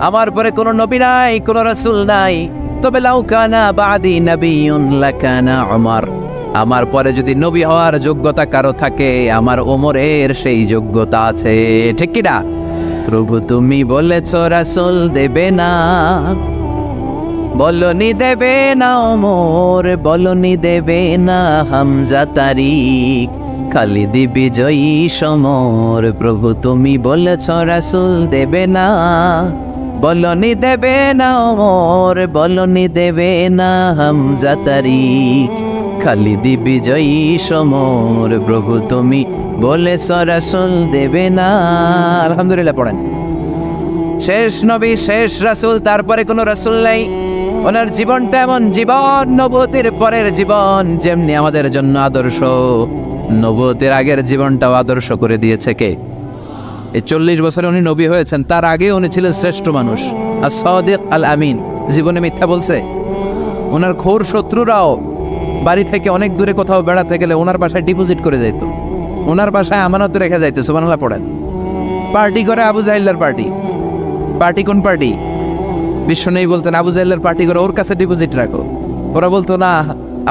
আমার পরে কোনো নবী নাই, কোনো রাসূল নাই। তবে লাউ কানা বা'দি নাবিয়্যুন লাকানা উমর, আমার পরে যদি নবী হওয়ার যোগ্যতা কারো থাকে, আমার ওমরের সেই যোগ্যতা আছে। ঠিক কি না? প্রভু তুমি বলেছো রাসূল দেবে না, বলনি দেবে না ওমর, বলনি দেবে না হামজা তারিক, খালিদ বিজয়ী সমর। প্রভু তুমি বলেছো রাসূল দেবে না, বলনি দেবে না ওমর, বলনি দেবে না হামজা তারিক, খালিদ বিজয়ী সমর। প্রভু তুমি বলেছ রাসূল দেবে না। আলহামদুলিল্লাহ পড়েন। শেষ নবী, শেষ রাসূল, তারপরে কোনো রাসূল নাই। ওনার জীবনটা এমন জীবন, নবুয়তের পরের জীবন যেমনি আমাদের জন্য আদর্শ, নবুয়তের আগের জীবনটাও আদর্শ করে দিয়েছে কে? এই 40 বছরে উনি নবী হয়েছেন। তার আগে উনি ছিলেন শ্রেষ্ঠ মানুষ, as-সাদিক আল-আমিন। জীবনে মিথ্যা বলছে। ওনার ঘোর শত্রুরাও বাড়ি থেকে অনেক দূরে কোথাও বেড়াতে গেলে ওনার বাসায় ডিপোজিট করে যাইত, ওনার বাসায় আমানত রেখে যাইতো। সুবহানাল্লাহ পড়েন। পার্টি করে আবু জাহিলের পার্টি। পার্টি কোন পার্টি? বিশ্ব নেই বলতেন আবু জাহিলের পার্টি করে ওর কাছে ডিপোজিট রাখো। ওরা বলতো না,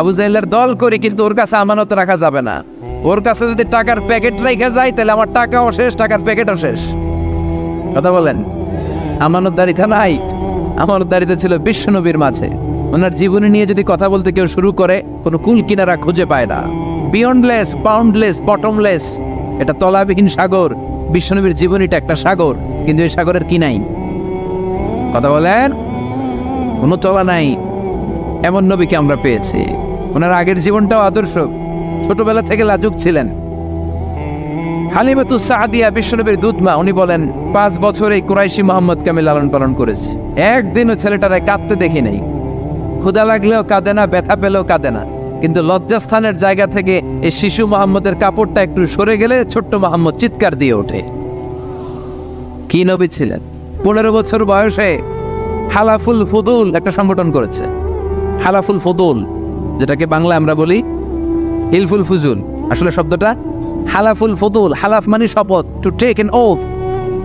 আবু জাহিলের দল করি কিন্তু ওর কাছে আমানত রাখা যাবে না। ওর কাছে যদি টাকার প্যাকেট রেখে যায় তাহলে আমার টাকাও শেষ, টাকার প্যাকেটও শেষ। কথা বলেন। আমানতদারিতা নাই। আমানতদারিতা ছিল বিশ্বনবীর মাঝে। ওনার জীবনী নিয়ে যদি কথা বলতে কেউ শুরু করে, কোনো কুল কিনারা খুঁজে পায় না। বিয়ন্ডলেস, বাউন্ডলেস, বটমলেস, এটা তলাবিহীন সাগর। বিশ্বনবীর জীবনীটা একটা সাগর, কিন্তু এই সাগরের কি নাই? কথা বলেন। কোনো তলা নাই। এমন নবীকে আমরা পেয়েছি। ওনার আগের জীবনটাও আদর্শ। ছোটবেলা থেকে লাজুক ছিলেন। হালিমাতুস সাদিয়া বিশ্বনবীর দুধমা, উনি বলেন 5 বছর এই কুরাইশি মুহাম্মদকে আমি লালন পালন করেছি। একদিনও ছেলেটারে কাঁদতে দেখি নাই। ক্ষুধা লাগলেও কাঁদে না, ব্যথা পেলেও কাঁদে না। কিন্তু লজ্জাস্থানের জায়গা থেকে এই শিশু মুহাম্মদের কাপড়টা একটু সরে গেলে ছোট্ট মুহাম্মদ চিৎকার দিয়ে ওঠে। কি নবী ছিলেন! 15 বছর বয়সে হালাফুল ফুদুল একটা সংগঠন করেছে। হালাফুল ফুদুল, যেটাকে বাংলা আমরা বলি হিলফুল ফুজুল। আসলে শব্দটা হালাফুল ফুদুল, হালাফ মানে শপথ, টু টেক এন ওথ,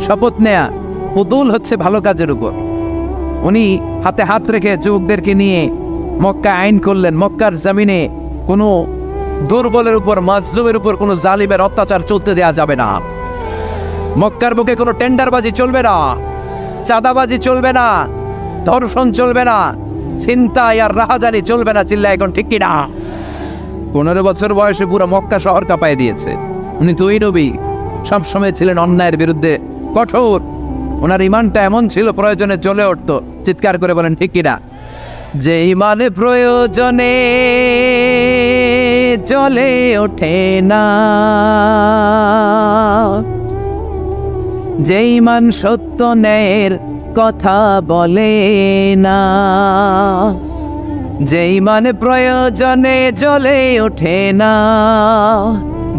শপথ নেয়া। ফুদুল হচ্ছে ভালো কাজের উপর। উনি হাতে হাত রেখে যুবকদেরকে নিয়ে মক্কা আইন করলেন, মক্কার জমিনে কোনো দুর্বলের উপর, মাজলুমের উপর কোনো জালিমের অত্যাচার চলতে দেয়া যাবে না। মক্কার বুকে কোনো টেন্ডারবাজি চলবে না, চাঁদাবাজি চলবে না, ধর্ষণ চলবে না, ছিনতাই আর রাহাজানি চলবে না। চিল্লা এখন ঠিক কিনা? 15 বছর বয়সে পুরো মক্কা শহর কাঁপায় দিয়েছে। উনি দুই নবী, সবসময় ছিলেন অন্যায়ের বিরুদ্ধে কঠোর। ওনার ইমানটা এমন ছিল, প্রয়োজনে জ্বলে উঠতো। চিৎকার করে বলেন ঠিক কিনা? যে ইমানে প্রয়োজনে জ্বলে ওঠে না, যে ইমান সত্য ন্যায়ের কথা বলে না, যে ইমানে প্রয়োজনে জ্বলে ওঠে না,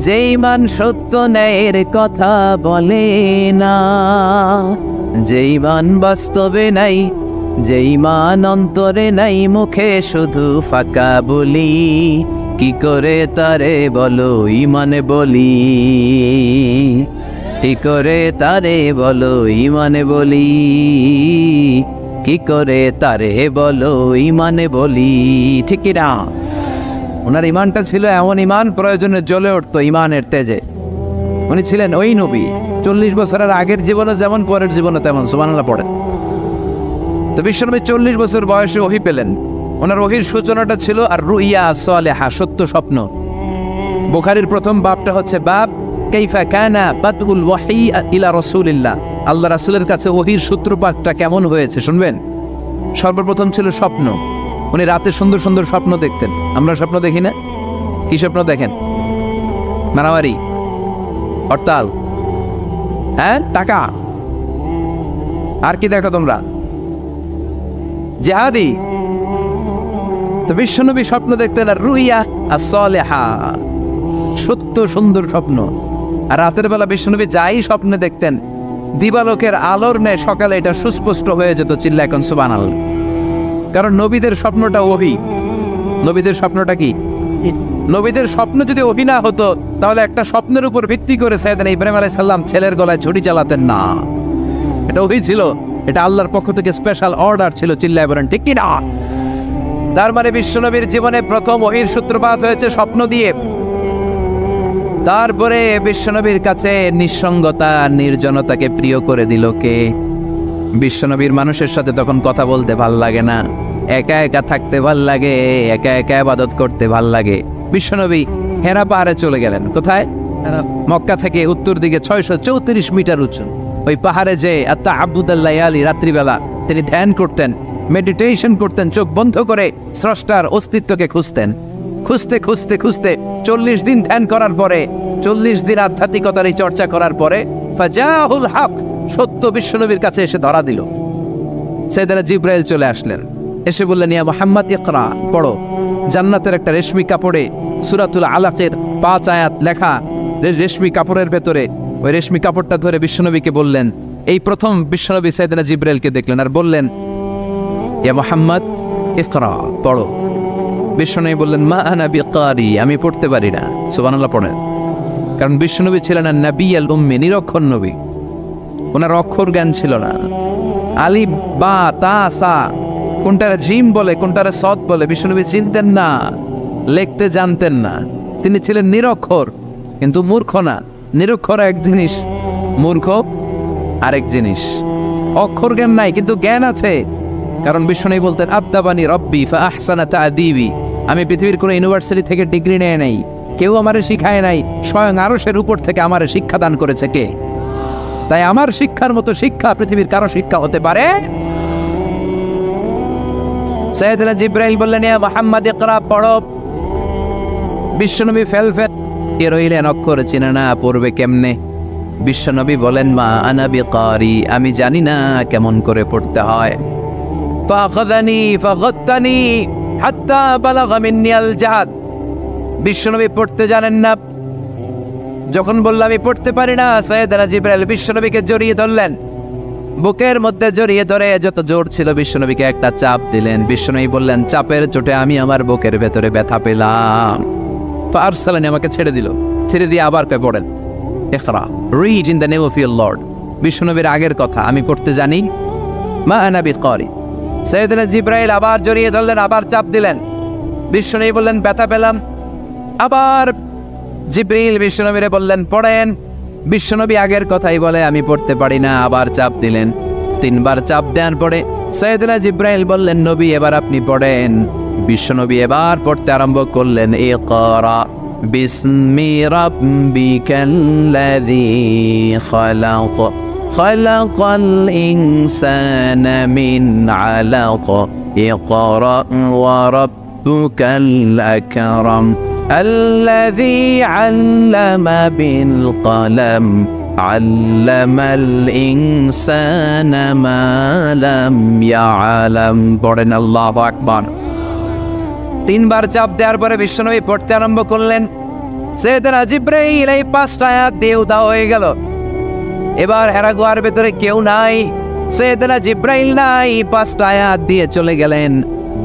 যে ইমান সত্য ন্যায়ের কথা বলে না, যে ইমান বাস্তবে নাই, যে ইমান অন্তরে নাই, মুখে শুধু ফাঁকা বলি, কি করে তারে বলো ইমানে বলি, কি করে তারে বলো ইমানে বলি, কি করে তারে বলো ইমানে বলি। ঠিক না? ওনার ইমানটা ছিল এমন ইমান, প্রয়োজনে জ্বলে উঠতো ইমানের তেজে। উনি ছিলেন ওই নবী, 40 বছরের আগের জীবনে যেমন, পরের জীবনে তেমন। সুবহানাল্লাহ পড়েন। তো বিশ্বনবী 40 বছর বয়সে ওহী পেলেন। ওনার ওহীর সূচনাটা ছিল আর রুইয়া সালেহা, সত্য স্বপ্ন। বুখারীর প্রথম বাবটা হচ্ছে বাব কাইফা কানা বাদউল ওয়াহী ইলা রাসূলিল্লাহ। আল্লাহ রাসূলের কাছে ওহীর সূত্রপাতটা কেমন হয়েছে শুনবেন। সর্বপ্রথম ছিল স্বপ্ন। উনি রাতে সুন্দর সুন্দর স্বপ্ন দেখতেন। আমরা স্বপ্ন দেখি না? কি স্বপ্ন দেখেন? মারামারি, হরতাল, হ্যাঁ, টাকা। আর কি দেখো তোমরা? জিহাদি। তো বিশ্বনবী স্বপ্ন দেখতেন আর রুইয়া as-সালেহা, সত্য সুন্দর স্বপ্ন। আর রাতের বেলা বিশ্বনবী যাই স্বপ্নে দেখতেন, দিবালোকের আলোর ন্যায় সকালে এটা সুস্পষ্ট হয়ে যেত। চিল্লা এখন সুবহানাল্লাহ। কারণ নবীদের স্বপ্নটা ওহী। নবীদের স্বপ্নটা কি? নবীদের স্বপ্ন যদি ওহী না হতো, তাহলে একটা স্বপ্নের উপর ভিত্তি করে সাইয়েদনা ইব্রাহিম আলাইহিস সালাম ছেলের গলায় ছুরি চালাতেন না। এটা ওহী ছিল, এটা আল্লাহর পক্ষ থেকে স্পেশাল অর্ডার ছিল। চিল্লায় বলেন ঠিক কি না? তার মানে বিশ্বনবীর জীবনে প্রথম ওহীর সূত্রপাত হয়েছে স্বপ্ন দিয়ে। তারপরে বিশ্বনবীর কাছে নিঃসঙ্গতা, নির্জনতাকে প্রিয় করে দিল কে? বিশ্বনবীর মানুষের সাথে তখন কথা বলতে ভাল লাগে না, একা একা থাকতে ভাল লাগে, একা একা ইবাদত করতে ভাল লাগে। বিশ্বনবী হেরা পাহাড়ে চলে গেলেন। কোথায়? মক্কা থেকে উত্তর দিকে 634 মিটার উঁচু ওই পাহাড়ে যে আত্তাআব্বুদাল লায়ালি, রাত্রিবেলা তিনি ধ্যান করতেন, মেডিটেশন করতেন, চোখ বন্ধ করে স্রষ্টার অস্তিত্বকে খুঁজতেন। খুঁজতে খুঁজতে খুঁজতে 40 দিন ধ্যান করার পরে, 40 দিন আধ্যাত্মিকতার এই চর্চা করার পরে ফাজাহুল হক, সত্য বিশ্বনবীর কাছে এসে ধরা দিল। সাইয়েদনা জিবরাইল চলে আসলেন, এসে বললেন ইয়া মুহাম্মদ ইকরা, পড়ো। জান্নাতের একটা রেশমি কাপড়ে সূরাতুল আলাকের 5 আয়াত লেখা, রেশমি কাপড়ের ভেতরে। ওই রেশমি কাপড়টা ধরে বিশ্বনবীকে বললেন, এই প্রথম বিশ্বনবী সাইয়েদনা জিবরাইলকে দেখলেন আর বললেন ইয়া মুহাম্মদ ইকরা, পড়ো। বিশ্বনবী বললেন মা আনা বিকারি, আমি পড়তে পারি না। সুবহানাল্লাহ পড়েন। কারণ বিশ্বনবী ছিলেন নবী আল উম্মি, নিরক্ষর নবী। ওনার অক্ষর জ্ঞান ছিল না। আলিফ বা তা সা, কোনটারে জিম বলে কোনটারে সদ বলে বিশ্বনবী চিনতেন না, লিখতে জানতেন না। তিনি ছিলেন নিরক্ষর, কিন্তু মূর্খ না। নিরক্ষর এক জিনিস, মূর্খ আরেক জিনিস। অক্ষর জ্ঞান নাই কিন্তু জ্ঞান আছে। কারণ বিশ্বনবী বলতেন আদ্দাবানি রব্বি ফা আহসানা তা'দীবি, আমি পৃথিবীর কোনো ইউনিভার্সিটি থেকে ডিগ্রি নেয় নাই, কেউ আমারে শিখায় নাই, স্বয়ং আরশের উপর থেকে আমারে শিক্ষা দান করেছে কে? তাই আমার শিক্ষার মতো শিক্ষা পৃথিবীর কারো শিক্ষা হতে পারে। সাইয়েদনা জিবরাইল বললেন ইয়া মুহাম্মদ ইকরা, পড়ো। বিশ্বনবী ফেল রইলেন, অক্ষর চিনে না, পড়বে কেমনে? বিশ্বনবী বলেন মা আনা বিকারি, আমি জানি না কেমন করে পড়তে হয়। ফাখাযানি ফাগাত্তানি হাত্তা বালাগা মিন্নি আল জাহাদ, বিশ্বনবী পড়তে জানেন না। যখন বললাম আমি পড়তে পারি না, সাইয়েদনা জিবরাইল বিশ্বনবীকে জড়িয়ে ধরলেন, বুকের মধ্যে জড়িয়ে ধরে যত জোর ছিল বিশ্বনবীকে একটা চাপ দিলেন। বিশ্বনবী বললেন চাপের চোটে আমি আমার বুকের ভেতরে ব্যথা পেলাম। ফারসালানি, আমাকে ছেড়ে দিল। ছেড়ে দিয়ে আবার কয় পড়েন, ইকরা, read in the name of your lord. বিশ্বনবীর আগের কথা আমি পড়তে জানি, মা আনা বিকারি। সাইয়েদনা জিবরাইল আবার জড়িয়ে ধরলেন, আবার চাপ দিলেন। বিশ্বনবী বললেন ব্যথা পেলাম। আবার জিবরিল বিশ্বনবীরে বললেন পড়েন। বিশ্বনবী আগের কথাই বলে আমি পড়তে পারি না, আবার চাপ দিলেন। 3 বার চাপ দেওয়ার পরে সাইয়েদনা জিবরাইল বললেন নবী এবার আপনি পড়েন। বিশ্বনবী এবার পড়তে আরম্ভ করলেন, ইকরা বিসমি রাব্বিকাল্লাযী খালাক খালাকাল ইনসানা মিন আলাক ইকরা ওয়া রাব্বুকাল আকরাম الذي علم بالقلم علم الإنسان ما لم يعلم পড়েন আল্লাহু আকবার। 3 বার চাপ দেওয়ার পরে বিশ্বনবী পড়তে আরম্ভ করলেন। সাইয়েদনা জিবরাইল এই 5টা আয়াত দিয়ে উধাও হয়ে গেল। এবার হেরা গুহার ভেতরে কেউ নাই, সাইয়েদনা জিবরাইল নাই, 5টা আয়াত দিয়ে চলে গেলেন।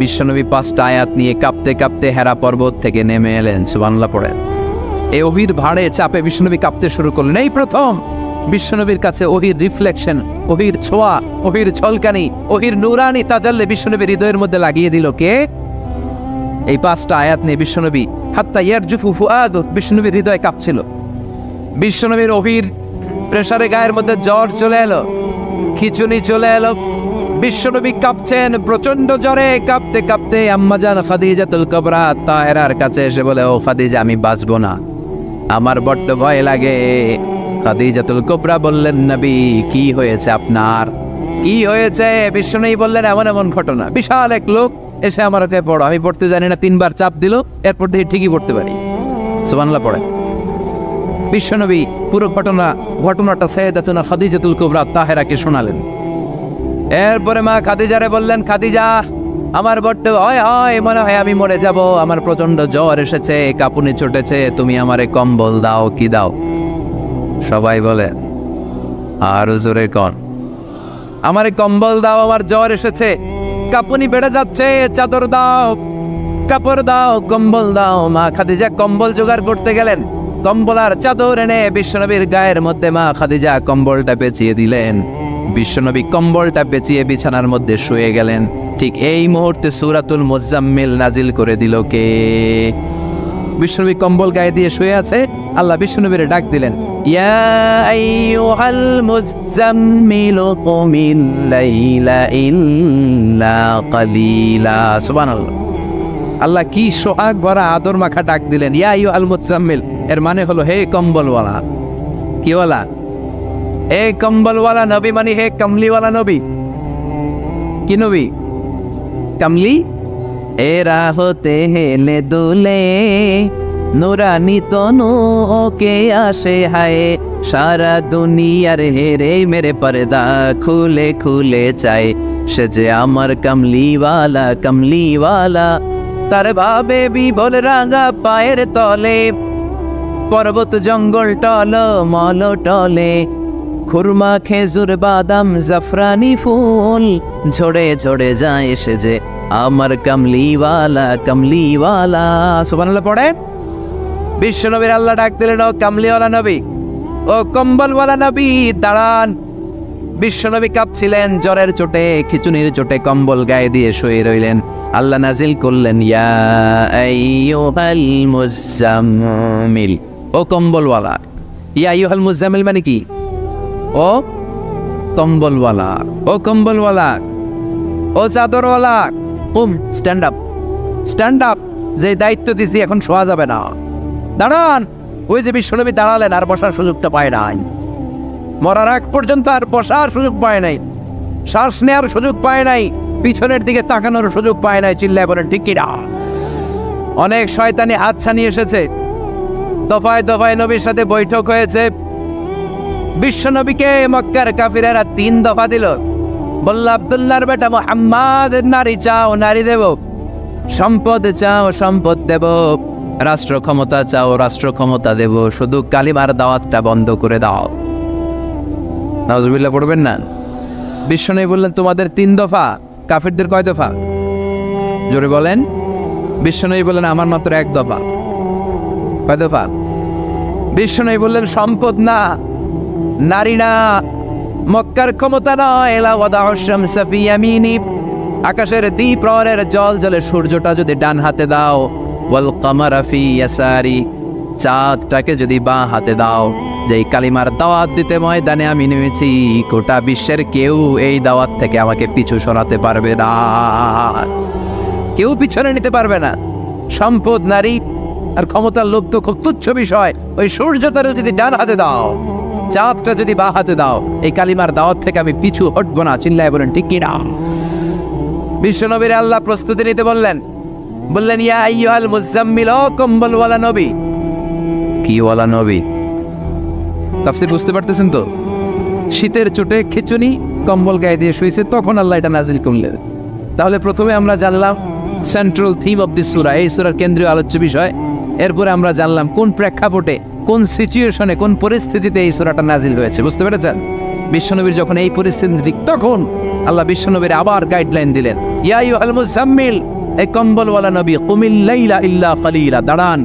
বিশ্বনবী 5টা আয়াত নিয়ে কাঁপতে কাঁপতে হেরা পর্বত থেকে নেমে এলেন। সুবহানাল্লাহ পড়েন। এই ওহির ভাড়ে চাপে বিশ্বনবী কাঁপতে শুরু করলেন। এই প্রথম বিশ্বনবীর কাছে ওহির রিফ্লেকশন, ওহির ছোঁয়া, ওহির ঝলকানি, ওহির নূরানি তাজাল্লি বিশ্বনবীর হৃদয়ের মধ্যে লাগিয়ে দিল কে? এই 5টা আয়াত নিয়ে বিশ্বনবী হাত্তা ইয়ারজুফু ফুআদু, বিশ্বনবীর হৃদয় কাঁপছিল। বিশ্বনবীর ওহির প্রেসারে গায়ের মধ্যে জ্বর চলে এলো, খিচুনি চলে এলো। বিশ্বনবী কাঁপছেন প্রচন্ড জ্বরে। কাঁপতে কাঁপতে আম্মাজান খাদিজাতুল কুবরা তাহেরার কাছে এসে বলে, ও খাদিজা আমি বাঁচবো না, আমার বড্ড ভয় লাগে। খাদিজাতুল কুবরা বললেন নবী কি হয়েছে আপনার, কি হয়েছে? বিশ্বনবী বললেন এমন এমন ঘটনা। বিশাল এক লোক এসে আমার কাছে পড়ো, আমি পড়তে জানি না, 3 বার চাপ দিল, এরপর দেখি ঠিকই পড়তে পারি। সুবহানাল্লাহ পড়ে। বিশ্বনবী পুরো ঘটনাটা সাইয়েদাতুনা খাদিজাতুল কুবরা তাহেরাকে শোনালেন। এরপরে মা খাদিজারে বললেন, খাদিজা আমার বড্ড ভয় হয়, মনে হয় আমি মরে যাব, আমার প্রচন্ড জ্বর এসেছে, কাঁপুনি চটেছে, তুমি আমারে কম্বল দাও। কি দাও? সবাই বলে আরো জোরে কন, আমারে কম্বল দাও, আমার জ্বর এসেছে, কাঁপুনি বেড়ে যাচ্ছে, চাদর দাও, কাপড় দাও, কম্বল দাও। মা খাদিজা কম্বল জোগাড় করতে গেলেন। কম্বল আর চাদর এনে বিশ্বনবীর গায়ের মধ্যে মা খাদিজা কম্বলটা পেঁচিয়ে দিলেন। বিশ্বনবী কম্বলটা পেঁচিয়ে বিছানার মধ্যে শুয়ে গেলেন। ঠিক এই মুহূর্তে সূরাতুল মুজাম্মিল নাজিল করে দিল কে? বিশ্বনবী কম্বল গায়ে দিয়ে শুয়ে আছে, আল্লাহ বিশ্বনবীরে ডাক দিলেন, ইয়া আইয়ুহাল মুজাম্মিল কুমিল লাইলা ইল্লা কালিলা। সুবহানাল্লাহ। আল্লাহ কি সোহাগ ভরা আদর মাখা ডাক দিলেন, ইয়া আইয়ুহাল মুজাম্মিল। এর মানে হলো হে কম্বলওয়ালা। কি ওয়ালা? হে কম্বলওয়ালা নবী, মানে হে কমলিওয়ালা নবী। কি নবী? কমলি। এরা হতে হেলে দুলে নুরানি তনু ওকে আসে হায়, সারা দুনিয়ার হেরে মেরে পর্দা খুলে খুলে চায়, সে যে আমার কমলিওয়ালা কমলিওয়ালা। তার ভাবে বিবল রাঙা পায়ের তলে, পর্বত জঙ্গল টল মল টলে, খুরমা খেজুর বাদাম জাফরানি ফুল ঝরে ঝরে যায়, সে যে আমার কমলিওয়ালা কমলিওয়ালা। সুবহানাল্লাহ পড়ে। বিশ্বনবীর আল্লাহ ডাক দিলেন, ও কমলিওয়ালা নবী, ও কম্বলওয়ালা নবী দাঁড়ান। বিশ্বনবী কাঁপছিলেন জ্বরের চোটে, খিচুনির চোটে, কম্বল গায়ে দিয়ে শুয়ে রইলেন। আল্লাহ নাজিল করলেন, ইয়া আইয়ুহাল মুজাম্মিল, ও কম্বলওয়ালা। ইয়া আইয়ুহাল মুজাম্মিল মানে কি? ও কম্বলওয়ালা, ও কম্বলওয়ালা, ও চাদরওয়ালা, কুম, স্ট্যান্ড আপ, স্ট্যান্ড আপ। যে দায়িত্ব দিছি এখন শোয়া যাবে না, দাঁড়ান। ওই যে বিশ্বনবী দাঁড়ালেন, আর বসার সুযোগটা পায় নাই। মরার আগ পর্যন্ত আর বসার সুযোগ পায় নাই, শ্বাস নেওয়ার সুযোগ পায় নাই, পিছনের দিকে তাকানোর সুযোগ পায় নাই। চিল্লায় বলেন ঠিক কিনা? অনেক শয়তানি হাতছানি এসেছে, দফায় দফায় নবীর সাথে বৈঠক হয়েছে। বিশ্বনবীকে মক্কার কাফিরেরা 3 দফা দিল। বলল, আব্দুল্লাহর বেটা মুহাম্মদ, নারী চাও নারী দেব, সম্পদ চাও সম্পদ দেব, রাষ্ট্র ক্ষমতা চাও রাষ্ট্র ক্ষমতা দেব, শুধু কালিমার দাওয়াতটা বন্ধ করে দাও। নাউজুবিল্লাহ পড়বেন না। বিশ্বনবী বললেন, তোমাদের 3 দফা, কাফিরদের কয় দফা? জোরে বলেন। বিশ্বনবী বললেন, আমার মাত্র 1 দফা। কয় দফা? বিশ্বনবী বললেন সম্পদ না, নারী না, মক্কার ক্ষমতা নয়। লা ওয়াদাউ শামসা ফি ইয়ামিনি, আকাশের দ্বিপ্রহরের জল জলে সূর্যটা যদি ডান হাতে দাও, ওয়াল কামারা ফি ইয়াসারি, চাঁদটাকে যদি বাঁ হাতে দাও। যেই কালিমার দাওয়াত দিতে ময়দানে আমি নেমেছি, গোটা বিশ্বের কেউ এই দাওয়াত থেকে আমাকে পিছু সরাতে পারবে না, কেউ পিছনে নিতে পারবে না। সম্পদ, নারী আর ক্ষমতার লোভ তো খুব তুচ্ছ বিষয়। ওই সূর্যটা যদি ডান হাতে দাও, চাঁদটা যদি বাঁ হাতে দাও, এই কালিমার দাওয়াত থেকে আমি পিছু হটবো না। চিল্লায় বলেন ঠিক কি না? বিশ্বনবীর আল্লাহ প্রস্তুতি নিতে বললেন। বললেন ইয়া আইয়ুহাল মুজাম্মিল, ও কম্বলওয়ালা নবী। কি ওয়ালা নবী? তাফসীর বুঝতে পারতেছেন তো? শীতের চোটে খিচুনি কম্বল গায়ে দিয়ে শুয়েছে, তখন আল্লাহ এটা নাজিল করলেন। তাহলে প্রথমে আমরা জানলাম সেন্ট্রাল থিম অফ দিস সূরা, এই সূরার কেন্দ্রীয় আলোচ্য বিষয়। এরপরে আমরা জানলাম কোন প্রেক্ষাপটে, কোন সিচুয়েশনে, কোন পরিস্থিতিতে এই সূরাটা নাজিল হয়েছে। বুঝতে পেরেছেন? বিশ্বনবীর যখন এই পরিস্থিতি, তখন আল্লাহ বিশ্বনবীর আবার গাইডলাইন দিলেন। ইয়া আইয়ুহাল মুজাম্মিল, এই কম্বলওয়ালা নবী, কুমিল লাইলা ইল্লা কালিলা, দাঁড়ান,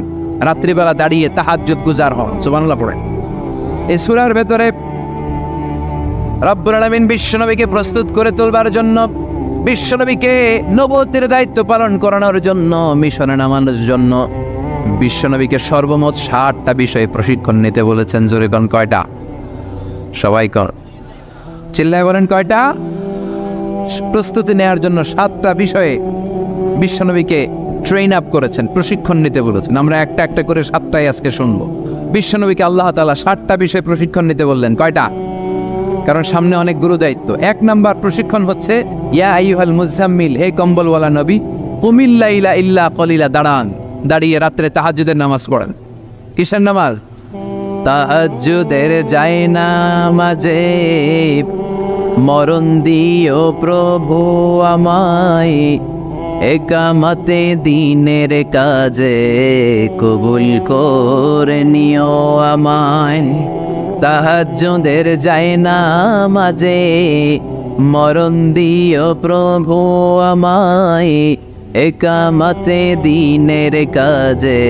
রাত্রিবেলা দাঁড়িয়ে তাহাজ্জুদ গুজার হন। সুবহানাল্লাহ পড়েন। এই সূরার ভেতরে রব্বুল আলামিন বিশ্বনবীকে প্রস্তুত করে তোলবার জন্য, বিশ্বনবীকে নবুয়তের দায়িত্ব পালন করানোর জন্য, মিশনে নামানোর জন্য বিশ্বনবীকে সর্বমোট 60টা বিষয়ে প্রশিক্ষণ নিতে বলেছেন। জোরে কোন কয়টা? সবাই কোন চিল্লায় বলেন কয়টা? প্রস্তুতি নেওয়ার জন্য 7টা বিষয়ে বিশ্বনবীকে ট্রেন আপ করেছেন, প্রশিক্ষণ নিতে বলেছেন। আমরা একটা একটা করে 7টাই আজকে শুনবো। বিশ্বনবীকে আল্লাহ তাআলা 7টা বিষয়ে প্রশিক্ষণ নিতে বললেন। কয়টা? কারণ সামনে অনেক গুরু দায়িত্ব। 1 নাম্বার প্রশিক্ষণ হচ্ছে ইয়া আইয়ুহাল মুজাম্মিল, হে কম্বলওয়ালা নবী, কুমিল লাইলা ইল্লা কলিলা, দাঁড়ান, দাঁড়িয়ে রাত্রে তাহাজ্জুদের নামাজ পড়েন। কিসের নামাজ? তাহাজ্জুদের যায় নামাজে মরণ দিও প্রভু আমায়, একামতে দিনের কাজে কবুল করে নিও আমায়। তাহাজ্জুদের যায় নামাজে মরণ দিও প্রভু আমায়, একামতে দিনের কাজে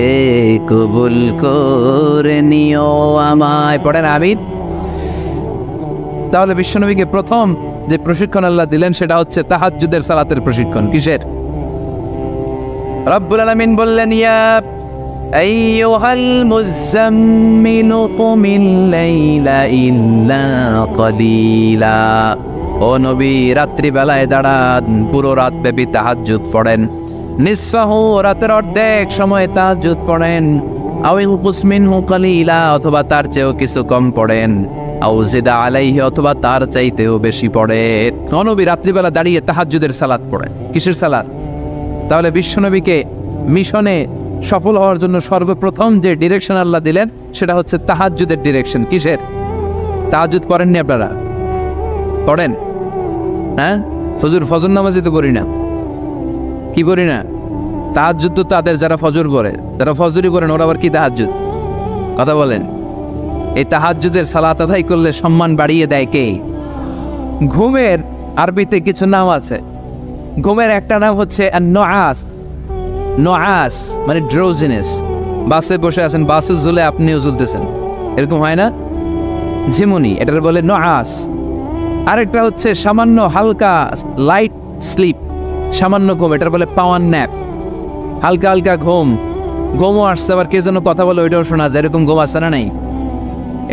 কবুল করে নিও আমায়। পড়েন আমিন। তাহলে বিশ্বনবীকে প্রথম যে প্রশিক্ষণ আল্লাহ দিলেন সেটা হচ্ছে তাহাজ্জুদের সালাতের প্রশিক্ষণ। কিসের? রব্বুল আলামিন বললেন ইয়া আইয়ুহাল মুজাম্মিলু কুমিল লাইলা ইল্লা কালিলা, ও নবী রাত্রিবেলায় দাঁড়ান, পুরো রাত ব্যাপী তাহাজ্জুদ পড়েন। নিসফাহু, রাতের অর্ধেক সময় তাহাজ্জুদ পড়েন। আউল কুসমিনহু কালিলা, অথবা তার চেয়েও কিছু কম পড়েন। আও জিদা আলাইহি, অথবা তার চাইতেও বেশি পড়েন। ও নবী রাত্রিবেলা দাঁড়িয়ে তাহাজ্জুদের সালাত পড়েন। কিসের সালাত? তাহলে বিশ্বনবীকে মিশনে সফল হওয়ার জন্য সর্বপ্রথম যে ডিরেকশন আল্লাহ দিলেন সেটা হচ্ছে তাহাজ্জুদের ডিরেকশন। কিসের? তাহাজ্জুদ পড়েননি আপনারা? পড়েন? হ্যাঁ, ফজর নামাজই তো পড়ি না। কি পড়ি না? তাহাজ্জুদ তো তাদের যারা ফজর পড়ে, যারা ফজরই করেন, ওরা আবার কি তাহাজ্জুদ? কথা বলেন। এই তাহাজ্জুদের সালাত আদায় করলে সম্মান বাড়িয়ে দেয় কে? ঘুমের আরবিতে কিছু নাম আছে। ঘুমের একটা নাম হচ্ছে নুআস। নুআস মানে ড্রোজিনেস। বাসে বসে আছেন, বাসে ঝুলে আপনিও ঝুলতেছেন, এরকম হয় না? ঝিমুনি, এটার বলে নুআস। আরেকটা হচ্ছে সামান্য হালকা লাইট স্লিপ, সামান্য ঘুম, এটার বলে পাওয়ার ন্যাপ। হালকা হালকা ঘুম, ঘুমও আসছে, আবার কে যেন কথা বলে ওইটাও শোনা যায়, এরকম ঘুম আসছে না? নাই,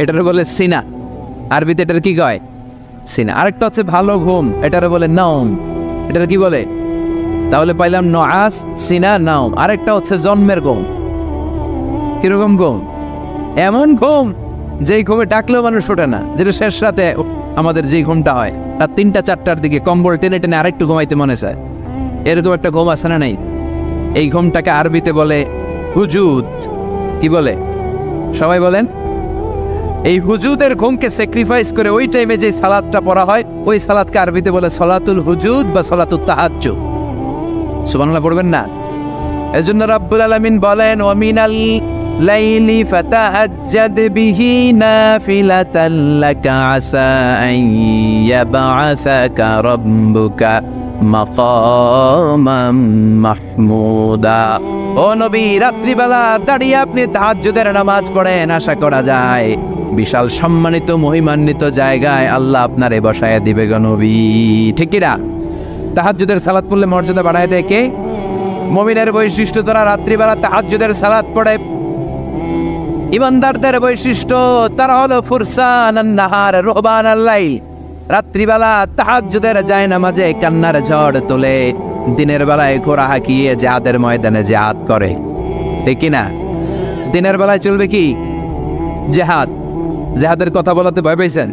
এটার বলে সিনা। আরবিতে এটার কি কয়? সিনা। আরেকটা হচ্ছে ভালো ঘুম, এটার বলে নাওম। এটার কি বলে? তাহলে পাইলাম নুআস, সিনা, নাওম। আরেকটা হচ্ছে জন্মের ঘুম। কিরকম ঘুম? এমন ঘুম যেই ঘুমে ডাকলেও মানুষ ওঠে না, যেটা শেষ রাতে আমাদের যেই ঘুমটা হয়, রাত 3টা-4টার দিকে কম্বল টেনে টেনে আরেকটু ঘুমাইতে মনে চায়, এরকম একটা ঘুম আছে না? নাই। এই ঘুমটাকে আরবিতে বলে হুজুদ। কি বলে? সবাই বলেন। এই হুজুদের ঘুমকে স্যাক্রিফাইস করে ওই টাইমে যে সালাতটা পড়া হয়, ওই সালাতকে আরবিতে বলে সলাতুল হুজুদ বা সলাতুত তাহাজ্জুদ। সুবহানাল্লাহ পড়বেন না? এজন্য রাব্বুল আলামিন বলেন ওয়া মিনাল লাইলি ফাতাহাজ্জাদ বিহি নাফিলাতাল লাকা আসা আন ইয়াবআসাকা রাব্বুকা মাকামাম মাহমুদা। ও নবী, রাত্রিবেলা দাঁড়িয়ে আপনি তাহাজ্জুদের নামাজ পড়েন, আশা করা যায় বিশাল সম্মানিত মহিমান্বিত জায়গায় আল্লাহ আপনারে বসায় দিবে গো নবী। ঠিক কি না? তাহাজ্জুদের সালাত পড়লে মর্যাদা বাড়ায় দেয় কে? মুমিনের বৈশিষ্ট্য, তারা রাত্রিবেলা তাহাজ্জুদের সালাত পড়ে। ইমানদারদের বৈশিষ্ট্য, তারা হলো ফুরসানান নাহার রুহবানাল লাইল। রাত্রিবেলা তাহাজ্জুদের জায়নামাজে কান্নার ঝড় তোলে, দিনের বেলায় ঘোড়া হাঁকিয়ে জিহাদের ময়দানে জিহাদ করে। ঠিক কি না? দিনের বেলায় চলবে কি? জিহাদ। জিহাদের কথা বলাতে ভয় পাইছেন?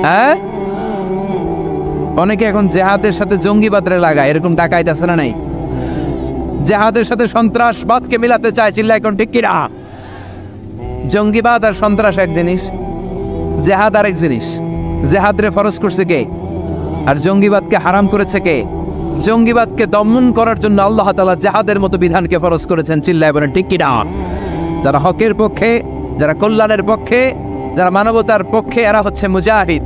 হ্যাঁ, অনেকে এখন জিহাদের সাথে জঙ্গিবাদরে লাগায়, এরকম ডাকাইত আছে না নাই? জিহাদের সাথে সন্ত্রাসবাদকে মিলাতে চায়, চিল্লা এখন ঠিক কিনা? জঙ্গিবাদ আর সন্ত্রাস এক জিনিস, জিহাদ আরেক জিনিস। জিহাদরে ফরজ করছে কে? আর জঙ্গিবাদকে হারাম করেছে কে? জঙ্গিবাদকে দমন করার জন্য আল্লাহ তাআলা জিহাদের মতো বিধানকে ফরজ করেছেন, চিল্লায় বলেন ঠিক কিনা? যারা হকের পক্ষে, যারা কল্যাণের পক্ষে, যারা মানবতার পক্ষে, এরা হচ্ছে মুজাহিদ।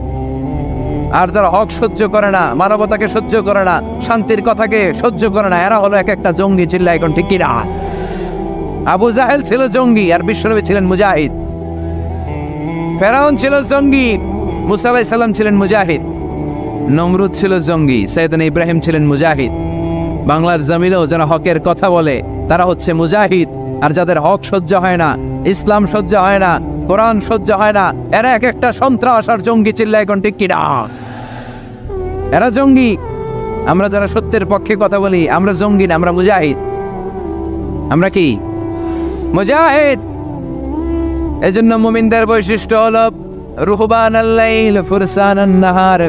আর যারা হক সহ্য করে না, মানবতাকে সহ্য করে না, শান্তির কথাকে সহ্য করে না, এরা হলো এক একটা জঙ্গি, চিল্লায় এখন ঠিক কিনা? আবু জাহেল ছিল জঙ্গি আর বিশ্বনবী ছিলেন মুজাহিদ। ফেরাউন ছিল জঙ্গি, মুসা আলাইহিস সালাম ছিলেন মুজাহিদ। নমরুদ ছিল জঙ্গি, সাইয়েদনা ইব্রাহিম ছিলেন মুজাহিদ। বাংলার জমিনেও যারা হকের কথা বলে তারা হচ্ছে মুজাহিদ। আর যাদের হক সহ্য হয় না, ইসলাম সহ্য হয় না, কোরআন সহ্য হয় না, এরা এক একটা সন্ত্রাস আর জঙ্গি, চিল্লায় এখন ঠিক কিনা? এরা জঙ্গি। আমরা যারা সত্যের পক্ষে কথা বলি, আমরা জঙ্গি না, আমরা মুজাহিদ। আমরা কি? মুজাহিদ। এজন্য মুমিনদের বৈশিষ্ট্য হলো রুহবানাল লাইল ফুরসানান নাহার।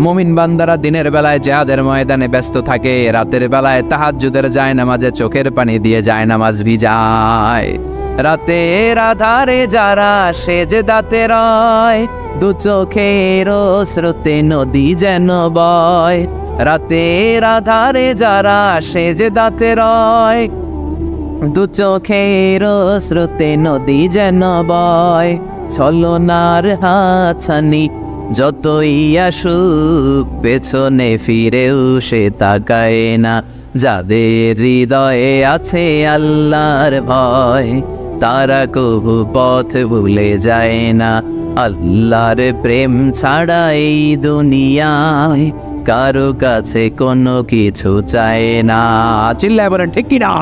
মুমিন বান্দারা দিনের বেলায় জিহাদের ময়দানে ব্যস্ত থাকে, রাতের বেলায় তাহাজ্জুদের জায়নামাজে চোখের পানি দিয়ে জায়নামাজ ভিজায়। রাতের আধারে যারা সেজদাতে রয়, দু চোখের স্রোতে নদী যেন বয়। রাতের আধারে যারা সেজদাতে রয়, দু চোখের স্রোতে নদী যেন বয়। ছলনার হাতছানি যতই আসুক, পেছনে ফিরেও সে তাকায় না। যাদের হৃদয়ে আছে আল্লাহর ভয়, তারা কবু পথ ভুলে যায় না। আল্লাহর প্রেম ছাড়া এই দুনিয়ায় কারো কাছে কোনো কিছু চায় না, চিল্লায় বলেন ঠিক কি না?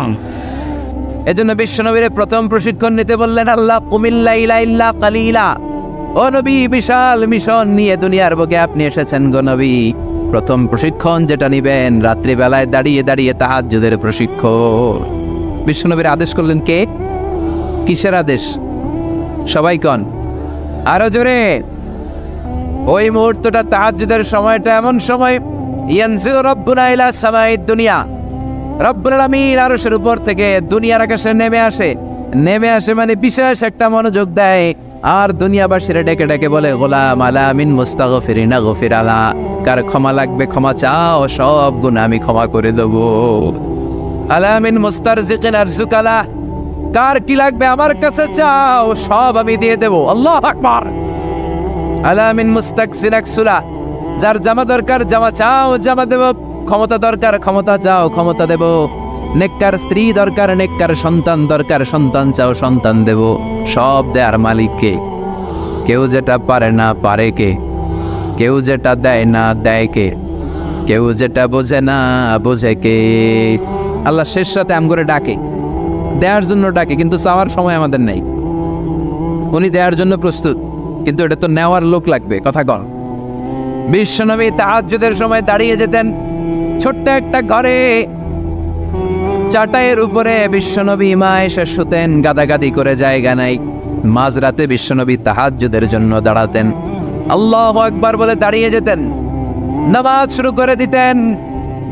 এজন্য বিশ্বনবীর প্রথম প্রশিক্ষণ নিতে বললেন আল্লাহ, কুমিল লাইলা ইল্লা কালিলা। ও নবী, বিশাল মিশন নিয়ে দুনিয়ার বুকে আপনি এসেছেন গো নবী। প্রথম প্রশিক্ষণ যেটা নিবেন, রাত্রিবেলায় দাঁড়িয়ে দাঁড়িয়ে তাহাজ্জুদের প্রশিক্ষণ। বিশ্বনবীর আদেশ করলেন কে? কিসের আদেশ? সবাই কন আরো জোরে। ওই মুহূর্তটা, তাহাজ্জুদের সময়টা এমন সময়, ইয়ানজিলু রাব্বুনা ইলা সামাইদ দুনিয়া, রব্বুল আলামিন আরশের উপর থেকে দুনিয়ার আকাশে নেমে আসে। নেমে আসে মানে বিশেষ একটা মনোযোগ দেয়, আর দুনিয়াবাসীরা ডেকে ডেকে বলে, গোলাম আলা মিন মুস্তাগফিরিনা গফির আলা। কার ক্ষমা লাগবে ক্ষমা চাও, সব গুনাহ আমি ক্ষমা করে দেব। আলা মিন মুস্তারজিকিন আরজুকালা। কার কি লাগবে আমার কাছে চাও, সব আমি দিয়ে দেব। আল্লাহু আকবার। আলা মিন মুস্তাকসির আকসুলা। যার জামা দরকার জামা চাও, জামা দেব। ক্ষমতা দরকার ক্ষমতা চাও, ক্ষমতা দেব। নেককার স্ত্রী দরকার, নেককার সন্তান দরকার, সন্তান চাও, সন্তান দেব। সব দেয়ার মালিক কে? কেউ যেটা পারে না পারে কে? কেউ যেটা দেয় না দেয় কে? কেউ যেটা বোঝে না বোঝে কে? আল্লাহ শেষ রাতে আম করে ডাকে, দেওয়ার জন্য ডাকে, কিন্তু চাওয়ার সময় আমাদের নেই। উনি দেওয়ার জন্য প্রস্তুত, কিন্তু এটা তো নেওয়ার লোক লাগবে। কথা কন। বিশ্বনবী তাহাজ্জুদের সময় দাঁড়িয়ে যেতেন ছোট্ট একটা ঘরে, চাটাইয়ের উপরে বিশ্বনবী মা এসে শুতেন, গাদাগাদি করে জায়গা নাই। মাঝরাতে বিশ্বনবী তাহাজ্জুদের জন্য দাঁড়াতেন, আল্লাহু আকবার বলে দাঁড়িয়ে যেতেন, নামাজ শুরু করে দিতেন।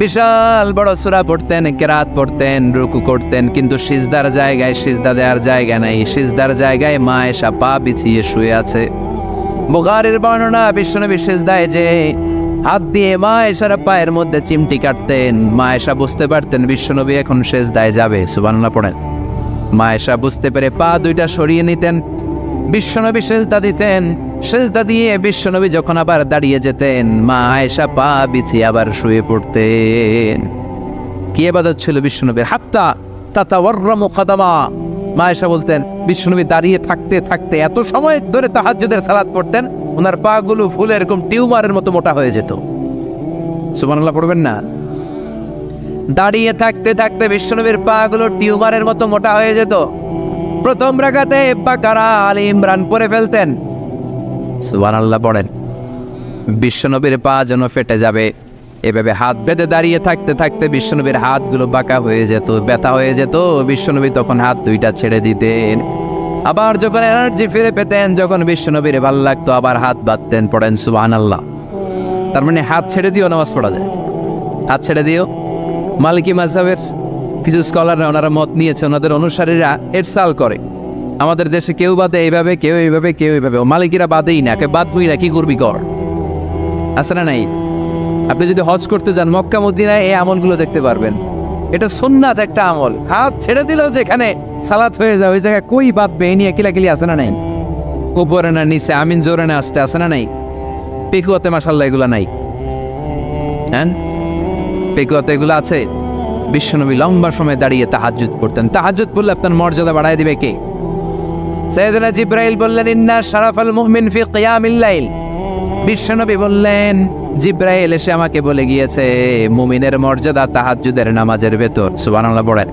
বিশাল বড় সূরা পড়তেন, কেরাত পড়তেন, রুকু করতেন, কিন্তু সিজদার জায়গায় সিজদা দেওয়ার জায়গা নাই। সিজদার জায়গায় মা এসা পা বিছিয়ে শুয়ে আছে। বুখারীর বর্ণনা, বিশ্বনবী সিজদায় যে হাত দিয়ে মা এসার পায়ের মধ্যে চিমটি কাটতেন। মা এসা বুঝতে পারতেন বিশ্বনবী এখন সিজদায় যাবে। সুবহানাল্লাহ পড়েন। মা এসা বুঝতে পেরে পা দুইটা সরিয়ে নিতেন, বিশ্বনবী সিজদা দিতেন। সেজদা দিয়ে বিশ্বনবী যখন আবার দাঁড়িয়ে যেতেন, মা আয়েশা পা বিছিয়ে আবার শুয়ে পড়তেন। কি ইবাদত ছিল বিশ্বনবীর! হাত্তা তাতাওয়াররামু কাদামা। মা আয়েশা বলতেন বিশ্বনবী দাঁড়িয়ে থাকতে থাকতে এত সময় ধরে তাহাজ্জুদের সালাত পড়তেন, ওনার পা গুলো ফুলে এরকম টিউমারের মতো মোটা হয়ে যেত। সুবহানাল্লাহ পড়বেন না? দাঁড়িয়ে থাকতে থাকতে বিশ্বনবীর পা গুলো টিউমারের মতো মোটা হয়ে যেত। প্রথম রাকাতে বাকারা আলে ইমরান পড়ে ফেলতেন। সুবহানাল্লাহ পড়েন। বিশ্বনবীর পা যেন ফেটে যাবে, এভাবে হাত বেঁধে দাঁড়িয়ে থাকতে থাকতে বিশ্বনবীর হাতগুলো বাঁকা হয়ে যেত, ব্যথা হয়ে যেত। বিশ্বনবী তখন হাত দুইটা ছেড়ে দিতেন। আবার যখন এনার্জি ফিরে পেতেন, যখন বিশ্বনবীর ভাল লাগতো আবার হাত বাঁধতেন। পড়েন সুবহানাল্লাহ। তার মানে হাত ছেড়ে দিও নামাজ পড়া যায়, হাত ছেড়ে দিও। মালিকি মাযহাবের কিছু স্কলাররা ওনারা মত নিয়েছে, ওনাদের অনুসারীরা এরসাল করে। আমাদের দেশে কেউ বাদে এইভাবে, কেউ এইভাবে, কেউ এইভাবে। মালিকিরা বাদেই না, কে বাদবই না, কি করবি কর। আছে না নাই? আপনি যদি হজ করতে যান মক্কা মদিনায় এই আমলগুলো দেখতে পারবেন। এটা সুন্নাত একটা আমল। হাত ছেড়ে দিলেও যেখানে সালাত হয়ে যায় ওই জায়গায় কই বাঁধবে এই নিয়ে কিলাকিলি আছে না নাই? উপরে না নিচে, আমিন জোরে না আসতে, আছে না নাই? পেকুয়াতে মাশাআল্লাহ এগুলো নাই। হ্যাঁ, পেকুয়াতে এগুলো আছে। বিশ্বনবী লম্বা সময় দাঁড়িয়ে তাহাজ্জুদ পড়তেন। তাহাজ্জুদ পড়লে আপনার মর্যাদা বাড়ায় দিবে কে? সাইয়েদনা জিবরাইল বললেন ইন্না শারাফাল মুমিন ফি কিয়ামিল লাইল। বিশ্বনবী বললেন জিবরাইল এসে আমাকে বলে গিয়েছে মুমিনের মর্যাদা তাহাজ্জুদের নামাজের ভেতর। সুবহানাল্লাহ পড়েন।